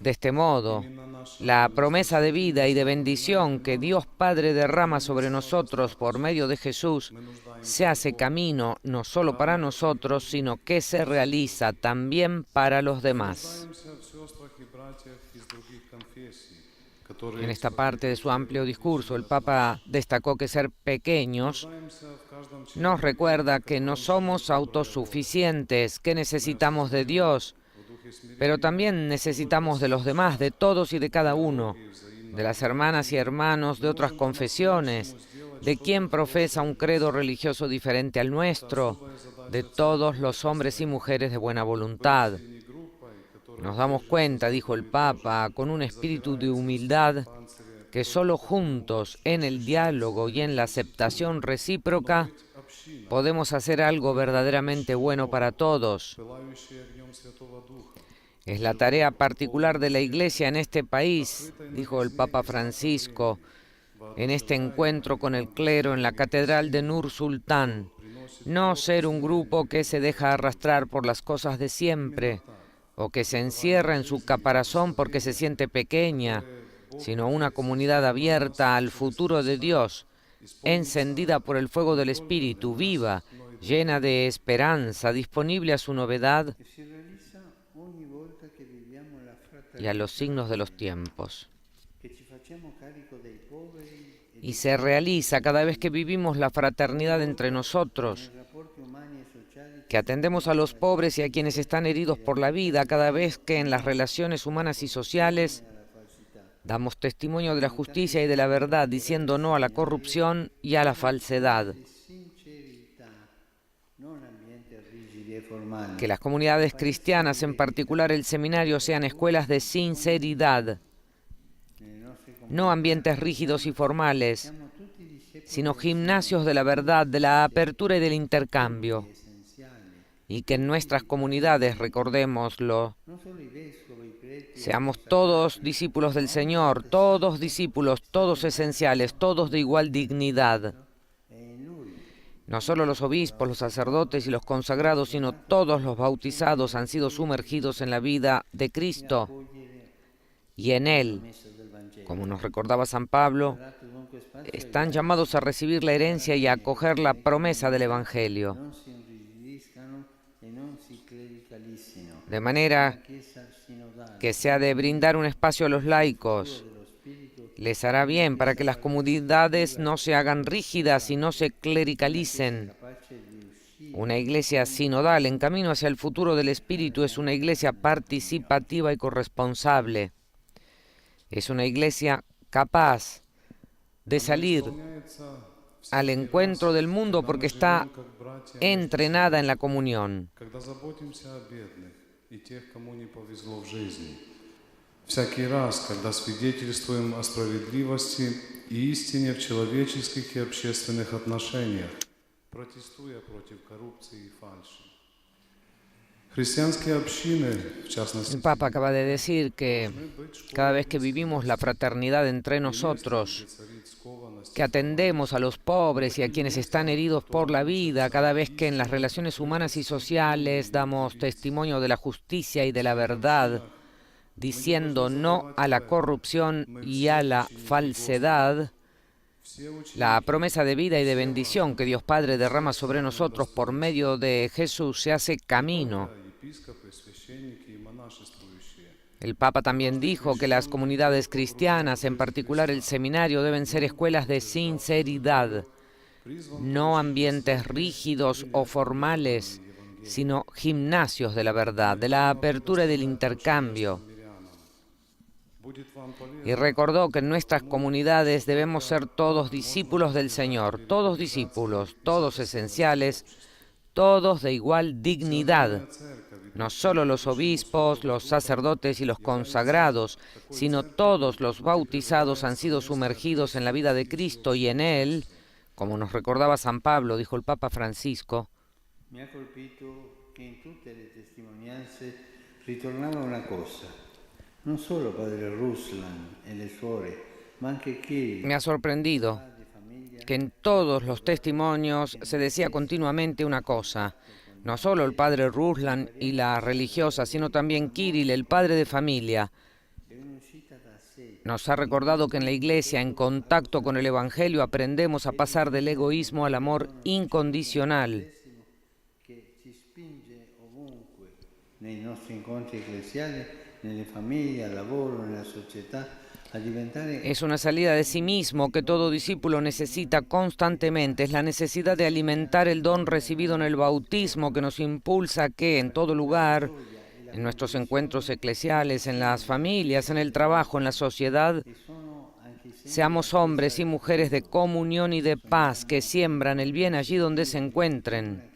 De este modo, la promesa de vida y de bendición que Dios Padre derrama sobre nosotros por medio de Jesús se hace camino no solo para nosotros, sino que se realiza también para los demás. En esta parte de su amplio discurso, el Papa destacó que ser pequeños nos recuerda que no somos autosuficientes, que necesitamos de Dios, pero también necesitamos de los demás, de todos y de cada uno, de las hermanas y hermanos de otras confesiones, de quien profesa un credo religioso diferente al nuestro, de todos los hombres y mujeres de buena voluntad. Nos damos cuenta, dijo el Papa, con un espíritu de humildad, que solo juntos, en el diálogo y en la aceptación recíproca, podemos hacer algo verdaderamente bueno para todos. Es la tarea particular de la Iglesia en este país, dijo el Papa Francisco, en este encuentro con el clero en la Catedral de Nur Sultán. No ser un grupo que se deja arrastrar por las cosas de siempre, o que se encierra en su caparazón porque se siente pequeña, sino una comunidad abierta al futuro de Dios, encendida por el fuego del Espíritu, viva, llena de esperanza, disponible a su novedad y a los signos de los tiempos. Y se realiza cada vez que vivimos la fraternidad entre nosotros, que atendemos a los pobres y a quienes están heridos por la vida, cada vez que en las relaciones humanas y sociales damos testimonio de la justicia y de la verdad, diciendo no a la corrupción y a la falsedad. Que las comunidades cristianas, en particular el seminario, sean escuelas de sinceridad, no ambientes rígidos y formales, sino gimnasios de la verdad, de la apertura y del intercambio. Y que en nuestras comunidades, recordémoslo, seamos todos discípulos del Señor, todos discípulos, todos esenciales, todos de igual dignidad. No solo los obispos, los sacerdotes y los consagrados, sino todos los bautizados han sido sumergidos en la vida de Cristo y en Él. Como nos recordaba San Pablo, están llamados a recibir la herencia y a acoger la promesa del Evangelio. De manera que se ha de brindar un espacio a los laicos. Les hará bien para que las comunidades no se hagan rígidas y no se clericalicen. Una iglesia sinodal en camino hacia el futuro del Espíritu es una iglesia participativa y corresponsable. Es una iglesia capaz de salir al encuentro del mundo porque está entrenada en la comunión. Всякий раз, когда свидетельствуем о справедливости и истине в человеческих и общественных отношениях, протестуя против коррупции и фальши. Христианские общины, в частности, El Papa acaba de decir que cada vez que vivimos la fraternidad entre nosotros, que atendemos a los pobres y a quienes están heridos por la vida, cada vez que en las relaciones humanas y sociales damos testimonio de la justicia y de la verdad, diciendo no a la corrupción y a la falsedad, la promesa de vida y de bendición que Dios Padre derrama sobre nosotros por medio de Jesús se hace camino. El Papa también dijo que las comunidades cristianas, en particular el seminario, deben ser escuelas de sinceridad, no ambientes rígidos o formales, sino gimnasios de la verdad, de la apertura y del intercambio. Y recordó que en nuestras comunidades debemos ser todos discípulos del Señor, todos discípulos, todos esenciales, todos de igual dignidad. No solo los obispos, los sacerdotes y los consagrados, sino todos los bautizados han sido sumergidos en la vida de Cristo y en Él, como nos recordaba San Pablo, dijo el Papa Francisco. Me ha colpito que en tutte le testimonianze ritornava una cosa. Non solo Padre Ruslan e le suore, ma anche chi. Me ha sorprendido que en todos los testimonios se decía continuamente una cosa. No solo el Padre Ruslan y la religiosa, sino también Kirill, el padre de familia. Nos ha recordado que en la Iglesia, en contacto con el Evangelio, aprendemos a pasar del egoísmo al amor incondicional. Nei nostri incontri ecclesiali, nelle famiglie, al lavoro, nella società, a diventare. Es una salida de sí mismo que todo discípulo necesita constantemente. Es la necesidad de alimentar el don recibido en el bautismo que nos impulsa a que en todo lugar, en nuestros encuentros eclesiales, en las familias, en el trabajo, en la sociedad, seamos hombres y mujeres de comunión y de paz que siembran el bien allí donde se encuentren.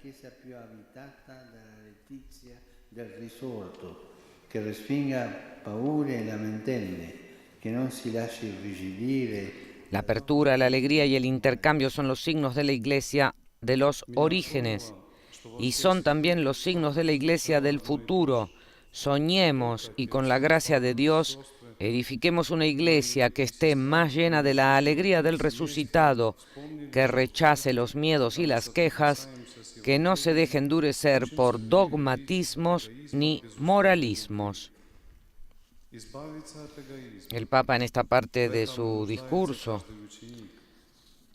Del risorto, che respinga paure e lamentele, che non si lasci irrigidire. La apertura, la alegría y el intercambio son los signos de la Iglesia de los orígenes y son también los signos de la Iglesia del futuro. Soñemos y con la gracia de Dios edifiquemos una iglesia que esté más llena de la alegría del resucitado, que rechace los miedos y las quejas, que no se deje endurecer por dogmatismos ni moralismos. El Papa en esta parte de su discurso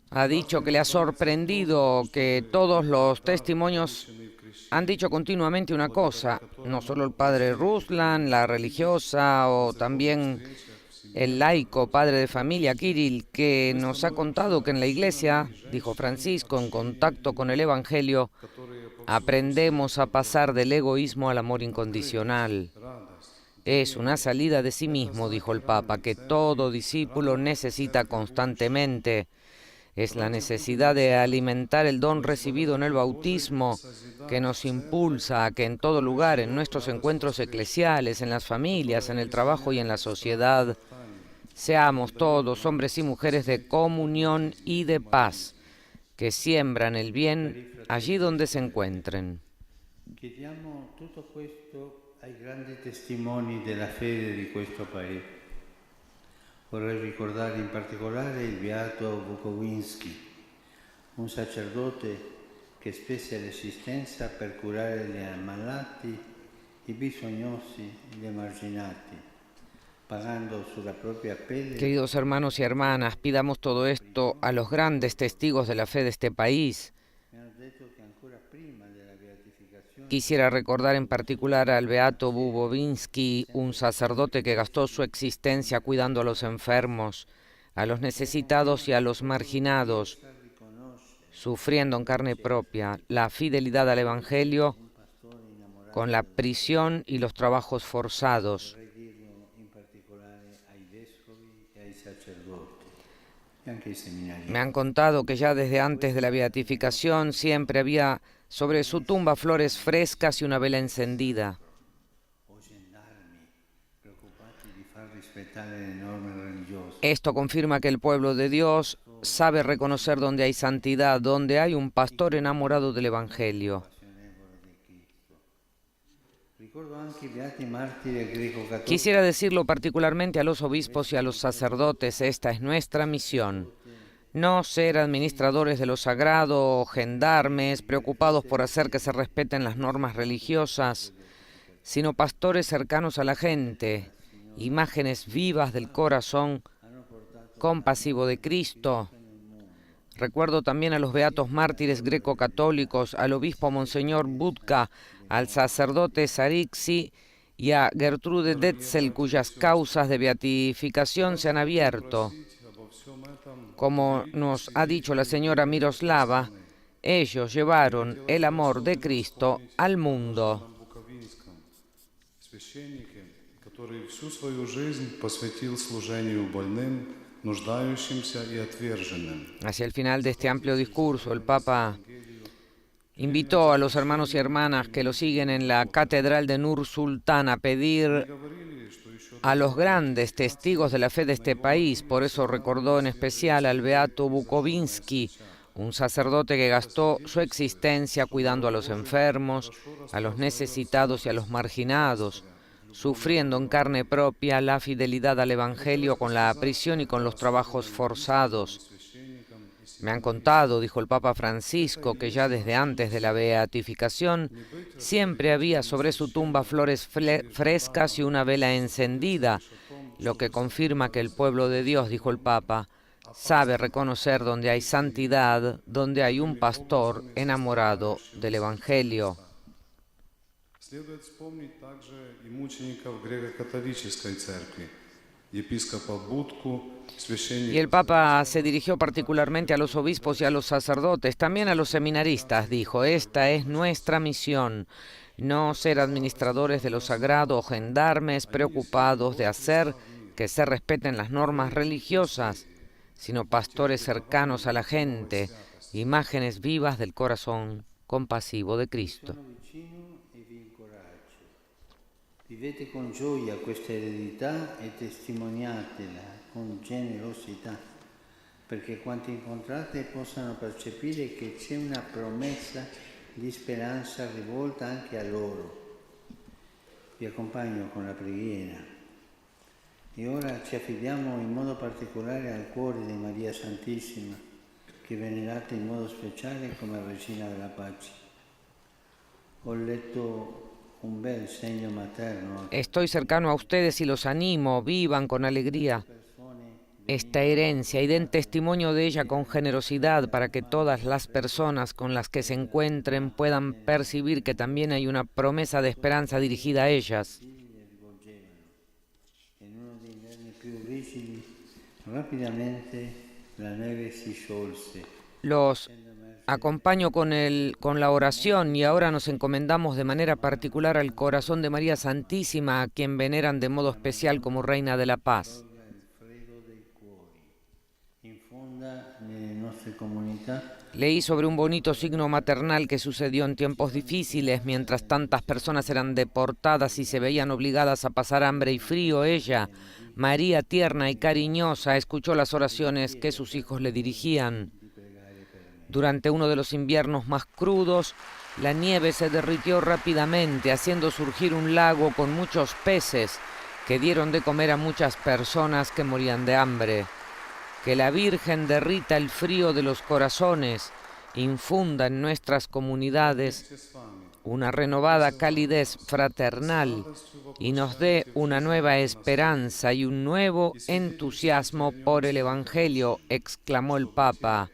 ha dicho que le ha sorprendido que todos los testimonios han dicho continuamente una cosa, no solo el padre Ruslan, la religiosa o también el laico padre de familia Kirill, que nos ha contado que en la iglesia, dijo Francisco, en contacto con el Evangelio, aprendemos a pasar del egoísmo al amor incondicional. Es una salida de sí mismo, dijo el Papa, que todo discípulo necesita constantemente. Es la necesidad de alimentar el don recibido en el bautismo que nos impulsa a que en todo lugar, en nuestros encuentros eclesiales, en las familias, en el trabajo y en la sociedad, seamos todos hombres y mujeres de comunión y de paz, que siembran el bien allí donde se encuentren. Chiediamo tutto questo ai grandi testimoni della fede di questo paese. Vorrei ricordare in particolare il beato Bukovinsky, un sacerdote che spese l'esistenza per curare gli ammalati, i bisognosi, gli emarginati, pagando sulla propria pelle. Queridos hermanos y hermanas, pidamos todo esto a los grandes testigos de la fe de este país. Quisiera recordar en particular al beato Bukovinsky, un sacerdote que gastó su existencia cuidando a los enfermos, a los necesitados y a los marginados, sufriendo en carne propia la fidelidad al Evangelio con la prisión y los trabajos forzados. Me han contado que ya desde antes de la beatificación siempre había sobre su tumba flores frescas y una vela encendida. Esto confirma que el pueblo de Dios sabe reconocer donde hay santidad, donde hay un pastor enamorado del Evangelio. Quisiera decirlo particularmente a los obispos y a los sacerdotes, esta es nuestra misión. No ser administradores de lo sagrado o gendarmes preocupados por hacer que se respeten las normas religiosas, sino pastores cercanos a la gente, imágenes vivas del corazón compasivo de Cristo. Recuerdo también a los beatos mártires greco-católicos, al obispo Monseñor Budka, al sacerdote Sariksi y a Gertrude Detzel, cuyas causas de beatificación se han abierto. Como nos ha dicho la señora Miroslava, ellos llevaron el amor de Cristo al mundo. Hacia el final de este amplio discurso, el Papa invitó a los hermanos y hermanas que lo siguen en la Catedral de Nur Sultán a pedir a los grandes testigos de la fe de este país. Por eso recordó en especial al beato Bukovinsky, un sacerdote que gastó su existencia cuidando a los enfermos, a los necesitados y a los marginados, sufriendo en carne propia la fidelidad al Evangelio con la prisión y con los trabajos forzados. Me han contado, dijo el Papa Francisco, que ya desde antes de la beatificación siempre había sobre su tumba flores frescas y una vela encendida, lo que confirma que el pueblo de Dios, dijo el Papa, sabe reconocer donde hay santidad, donde hay un pastor enamorado del Evangelio. Следует вспомнить также и мучеников греко-католической церкви, епископа Будку, священника. Y el Papa se dirigió particularmente a los obispos y a los sacerdotes, también a los seminaristas, dijo, esta es nuestra misión, no ser administradores de lo sagrado o gendarmes preocupados de hacer que se respeten las normas religiosas, sino pastores cercanos a la gente, imágenes vivas del corazón compasivo de Cristo. Vivete con gioia questa eredità e testimoniatela con generosità, perché quanti incontrate possano percepire che c'è una promessa di speranza rivolta anche a loro. Vi accompagno con la preghiera e ora ci affidiamo in modo particolare al cuore di Maria Santissima, che venerate in modo speciale come Regina della Pace. Ho letto un bel segno materno. Estoy cercano a ustedes y los animo, vivan con alegría esta herencia y den testimonio de ella con generosidad para que todas las personas con las que se encuentren puedan percibir que también hay una promesa de esperanza dirigida a ellas. En uno dei inverni più rigidi, rápidamente la neve si sciolse. Los acompaño con la oración y ahora nos encomendamos de manera particular al corazón de María Santísima, a quien veneran de modo especial como Reina de la Paz. Leí sobre un bonito signo maternal que sucedió en tiempos difíciles, mientras tantas personas eran deportadas y se veían obligadas a pasar hambre y frío. Ella, María tierna y cariñosa, escuchó las oraciones que sus hijos le dirigían. Durante uno de los inviernos más crudos, la nieve se derritió rápidamente, haciendo surgir un lago con muchos peces que dieron de comer a muchas personas que morían de hambre. Que la Virgen derrita el frío de los corazones, infunda en nuestras comunidades una renovada calidez fraternal y nos dé una nueva esperanza y un nuevo entusiasmo por el Evangelio, exclamó el Papa.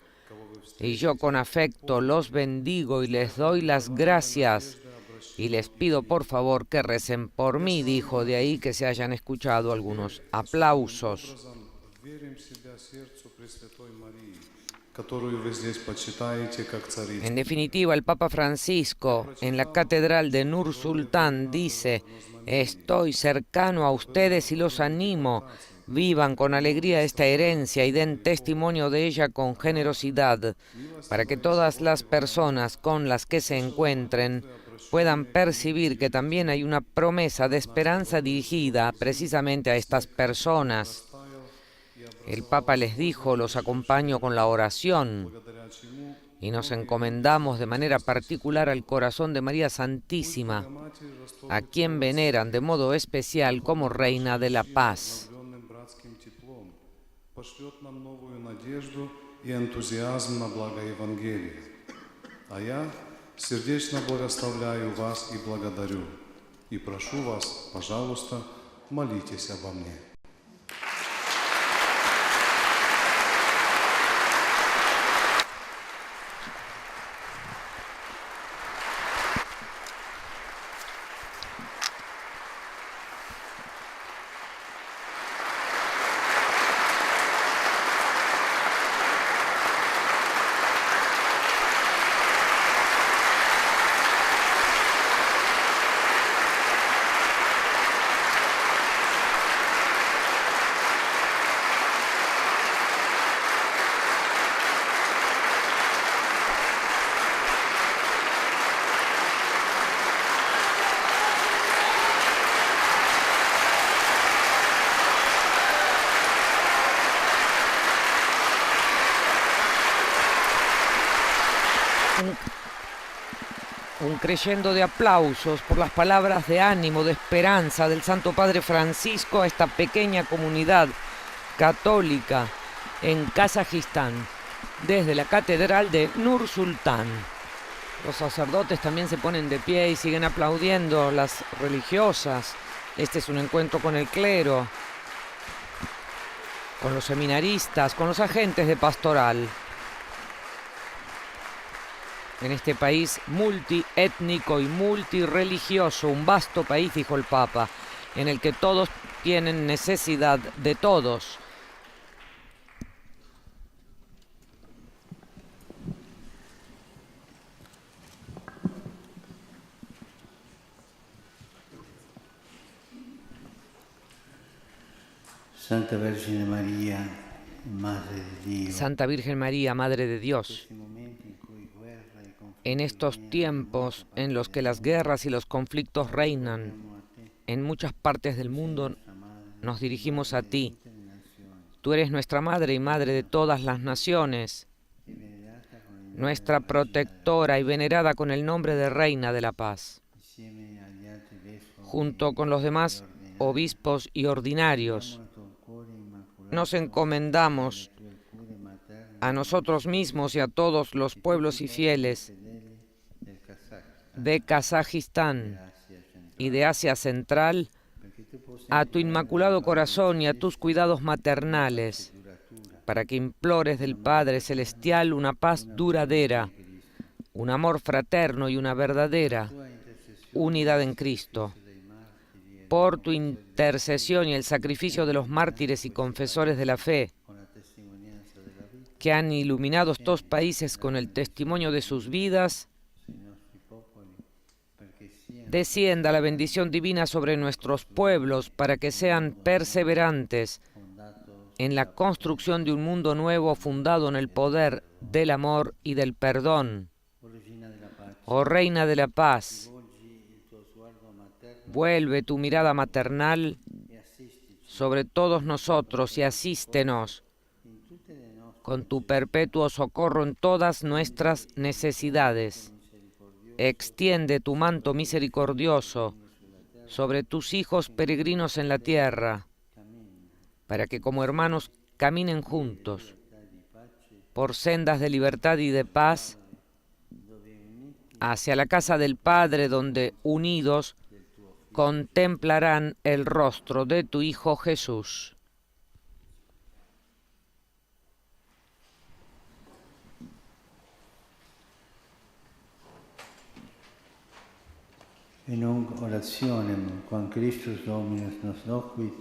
Y yo con afecto los bendigo y les doy las gracias y les pido por favor que recen por mí, dijo, de ahí que se hayan escuchado algunos aplausos. En definitiva, el Papa Francisco en la Catedral de Nur Sultán dice: estoy cercano a ustedes y los animo, vivan con alegría esta herencia y den testimonio de ella con generosidad, para que todas las personas con las que se encuentren puedan percibir que también hay una promesa de esperanza dirigida precisamente a estas personas. El Papa les dijo: los acompaño con la oración y nos encomendamos de manera particular al corazón de María Santísima, a quien veneran de modo especial como Reina de la Paz. Пошлет нам новую надежду и энтузиазм на благо Евангелия. А я сердечно благословляю вас и благодарю. И прошу вас, пожалуйста, молитесь обо мне. Un crescendo de aplausos por las palabras de ánimo, de esperanza del Santo Padre Francisco a esta pequeña comunidad católica en Kazajistán, desde la Catedral de Nur Sultán. Los sacerdotes también se ponen de pie y siguen aplaudiendo, las religiosas. Este es un encuentro con el clero, con los seminaristas, con los agentes de pastoral. En este país multiétnico y multirreligioso, un vasto país, dijo el Papa, en el que todos tienen necesidad de todos. Santa Virgen María, Madre de Dios. Santa Virgen María, Madre de Dios. En estos tiempos en los que las guerras y los conflictos reinan, en muchas partes del mundo, nos dirigimos a ti. Tú eres nuestra madre y madre de todas las naciones, nuestra protectora y venerada con el nombre de Reina de la Paz. Junto con los demás obispos y ordinarios, nos encomendamos a nosotros mismos y a todos los pueblos y fieles de Kazajistán y de Asia Central, a tu Inmaculado Corazón y a tus cuidados maternales, para que implores del Padre Celestial una paz duradera, un amor fraterno y una verdadera unidad en Cristo. Por tu intercesión y el sacrificio de los mártires y confesores de la fe, que han iluminado estos países con el testimonio de sus vidas, descienda la bendición divina sobre nuestros pueblos para que sean perseverantes en la construcción de un mundo nuevo fundado en el poder del amor y del perdón. Oh Reina de la Paz, vuelve tu mirada maternal sobre todos nosotros y asístenos con tu perpetuo socorro en todas nuestras necesidades. Extiende tu manto misericordioso sobre tus hijos peregrinos en la tierra, para que como hermanos caminen juntos por sendas de libertad y de paz hacia la casa del Padre, donde unidos contemplarán el rostro de tu Hijo Jesús. In nunc orationem quam Christus Dominus nos loquit,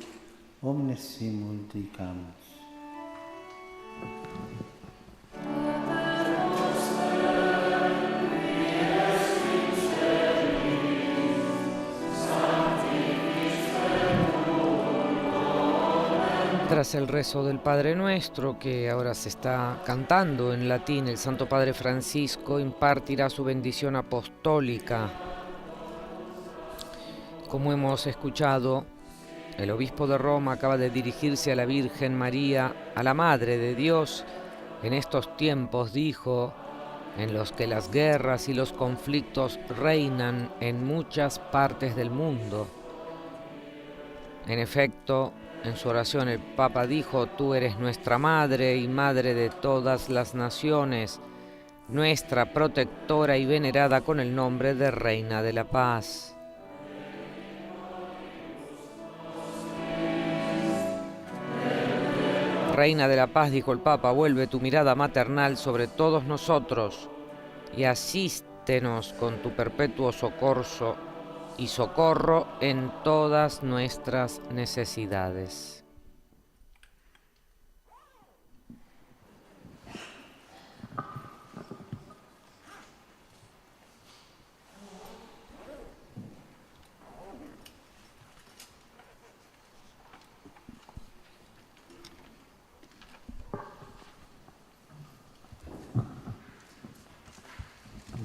omnes simul dicamus. Tras el rezo del Padre Nuestro, que ahora se está cantando en latín, el Santo Padre Francisco impartirá su bendición apostólica. Como hemos escuchado, el obispo de Roma acaba de dirigirse a la Virgen María, a la Madre de Dios. En estos tiempos, dijo, en los que las guerras y los conflictos reinan en muchas partes del mundo. En efecto, en su oración el Papa dijo: tú eres nuestra Madre y Madre de todas las naciones, nuestra protectora y venerada con el nombre de Reina de la Paz. Reina de la Paz, dijo el Papa, vuelve tu mirada maternal sobre todos nosotros y asístenos con tu perpetuo socorro en todas nuestras necesidades.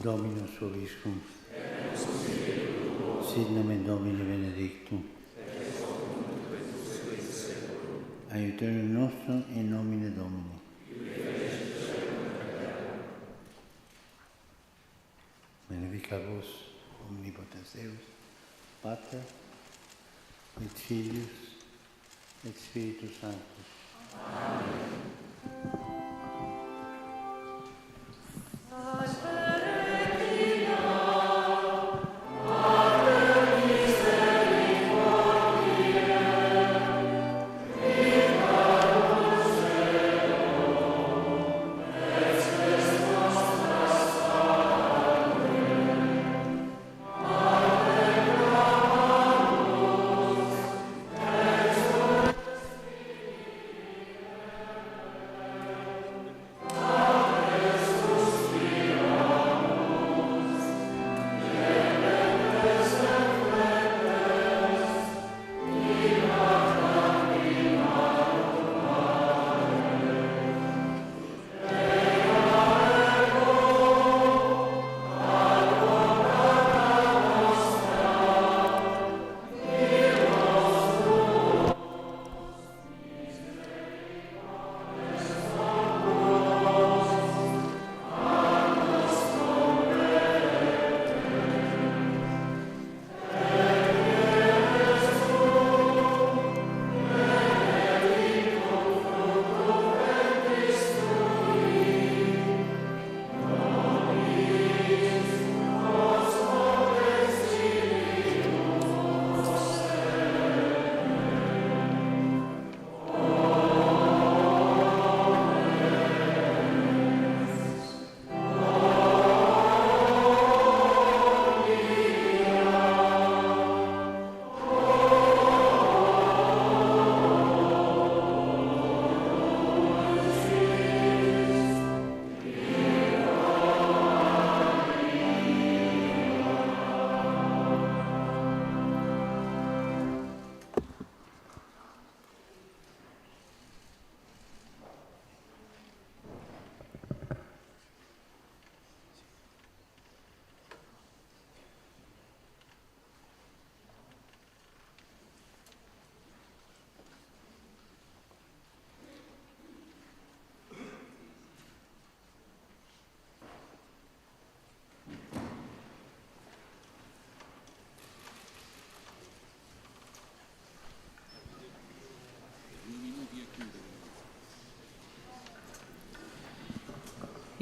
Dominus vobiscum. Sit nomen Domini benedictum. Aiuterium nostrum in nomine Domini. Benedicat vos omnipotens Deus, Pater, et Filius, et Spiritus Sanctus. Amen.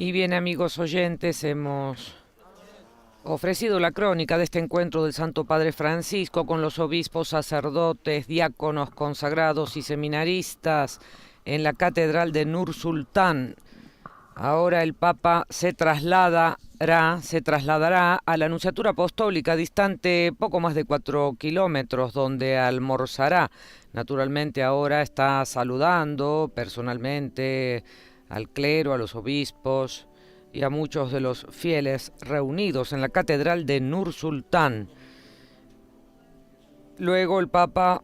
Y bien, amigos oyentes, hemos ofrecido la crónica de este encuentro del Santo Padre Francisco con los obispos, sacerdotes, diáconos, consagrados y seminaristas en la Catedral de Nur Sultán. Ahora el Papa se trasladará a la Nunciatura Apostólica, distante poco más de 4 kilómetros, donde almorzará. Naturalmente ahora está saludando personalmente al clero, a los obispos y a muchos de los fieles reunidos en la Catedral de Nur Sultán. Luego el Papa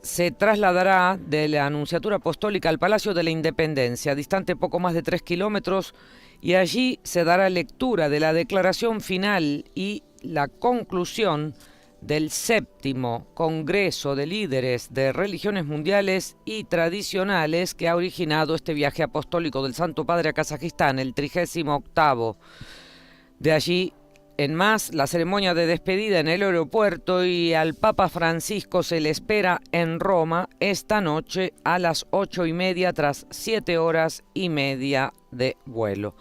se trasladará de la Nunciatura Apostólica al Palacio de la Independencia, distante poco más de 3 kilómetros, y allí se dará lectura de la declaración final y la conclusión del 7º Congreso de Líderes de Religiones Mundiales y Tradicionales que ha originado este viaje apostólico del Santo Padre a Kazajistán, el 38º. De allí en más, la ceremonia de despedida en el aeropuerto, y al Papa Francisco se le espera en Roma esta noche a las 8:30 tras 7 horas y media de vuelo.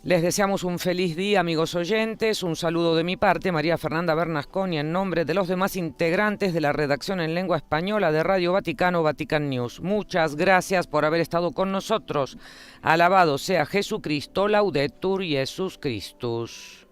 Les deseamos un feliz día, amigos oyentes. Un saludo de mi parte, María Fernanda Bernasconi, en nombre de los demás integrantes de la redacción en lengua española de Radio Vaticano, Vatican News. Muchas gracias por haber estado con nosotros. Alabado sea Jesucristo, Laudetur Jesus Christus.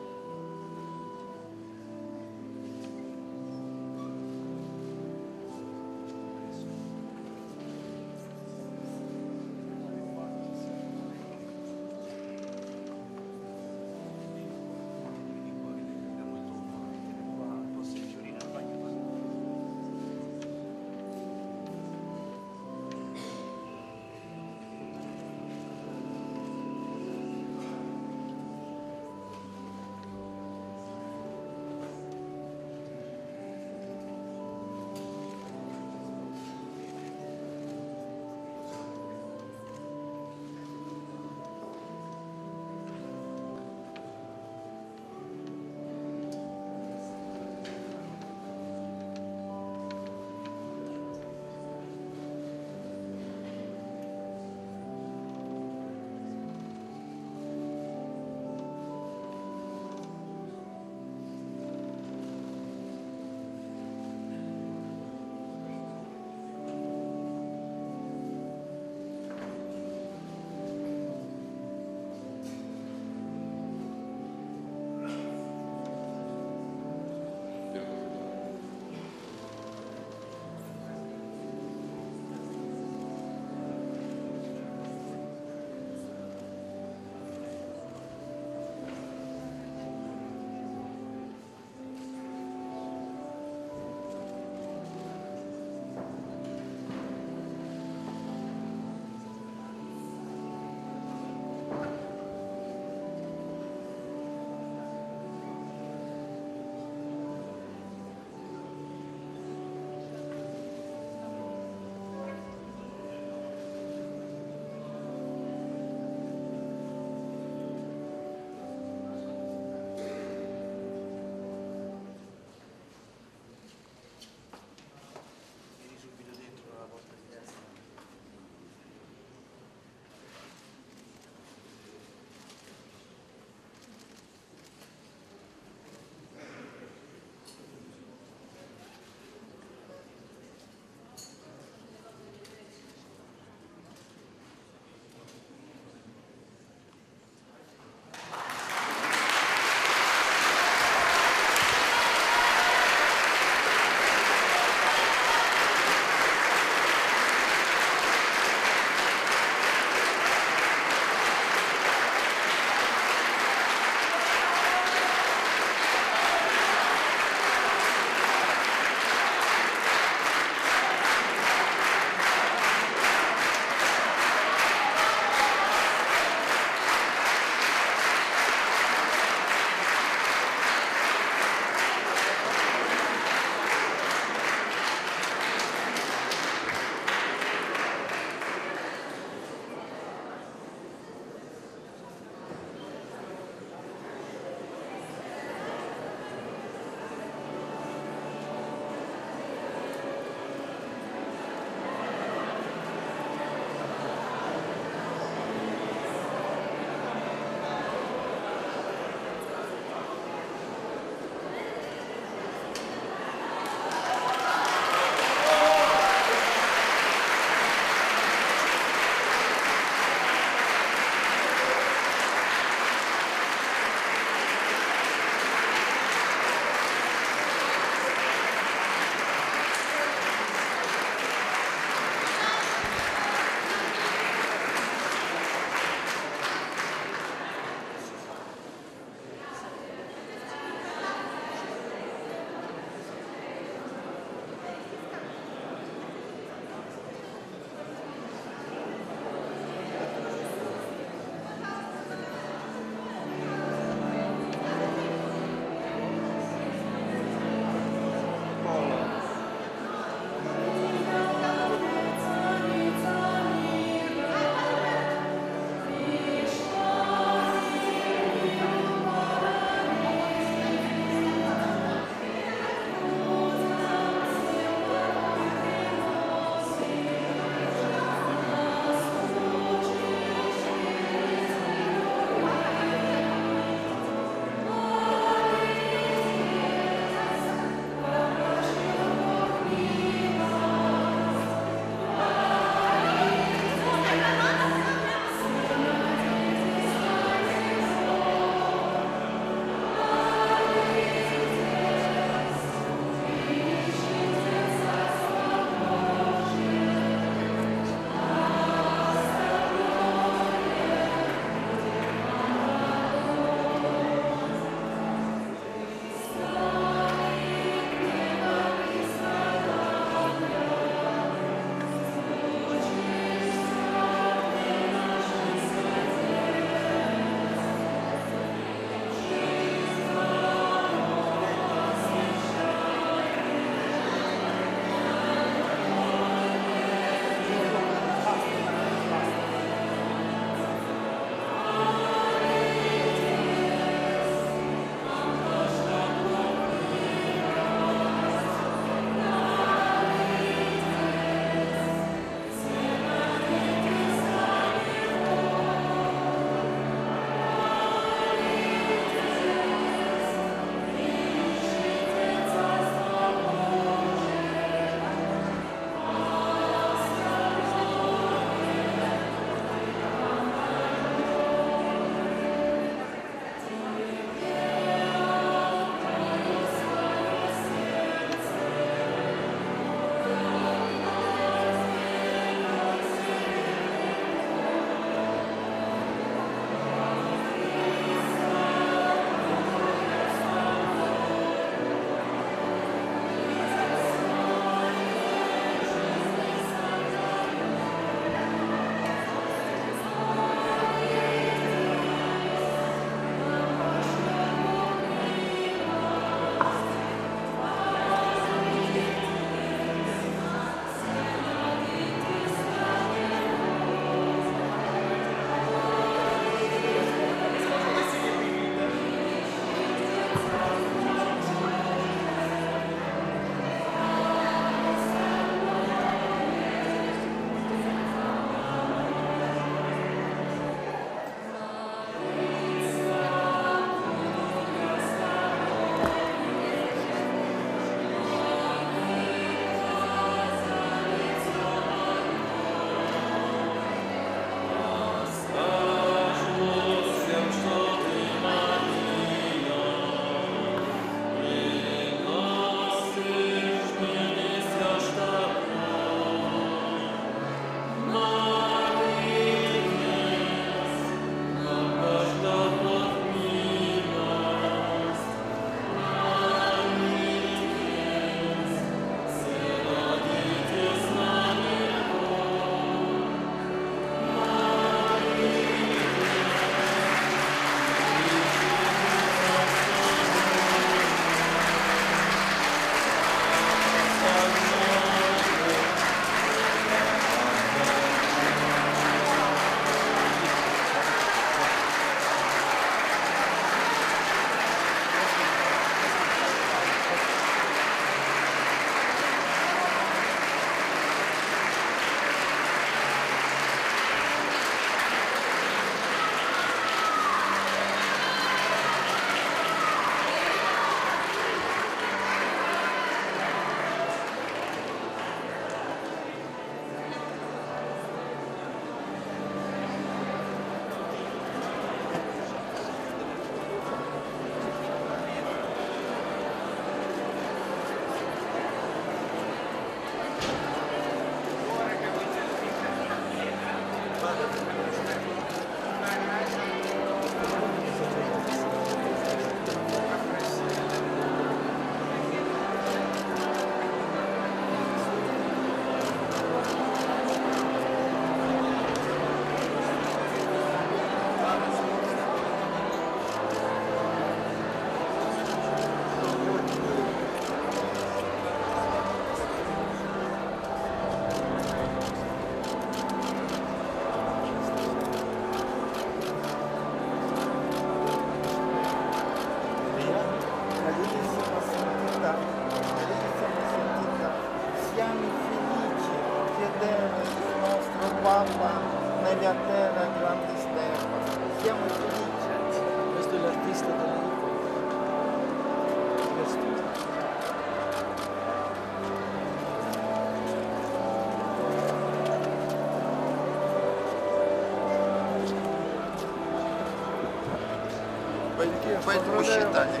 Поэтому считали.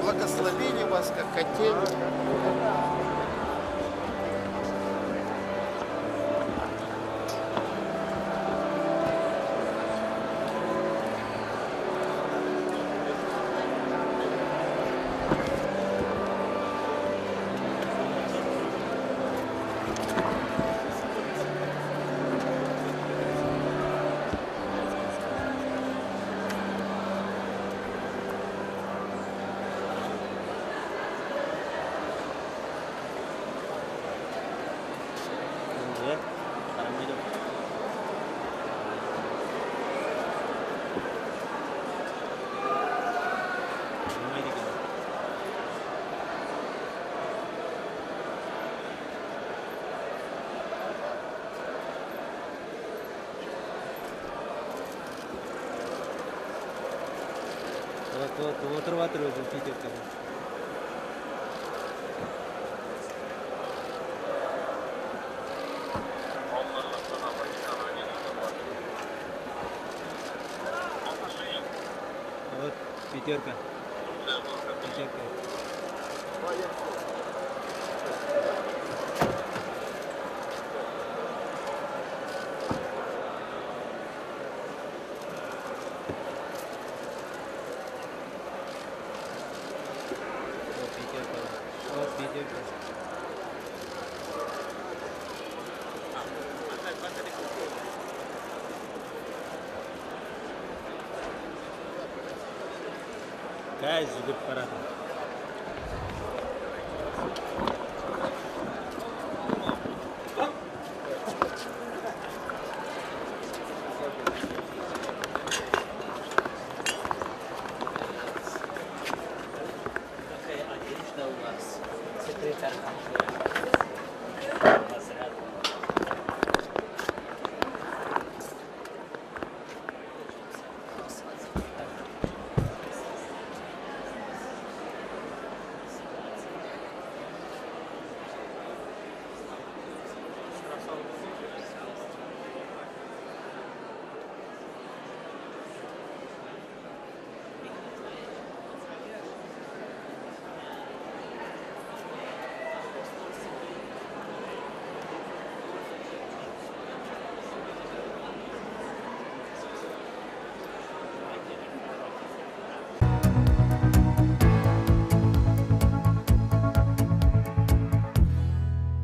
Благословили вас, как хотели. Пятерка. Кайс, парад.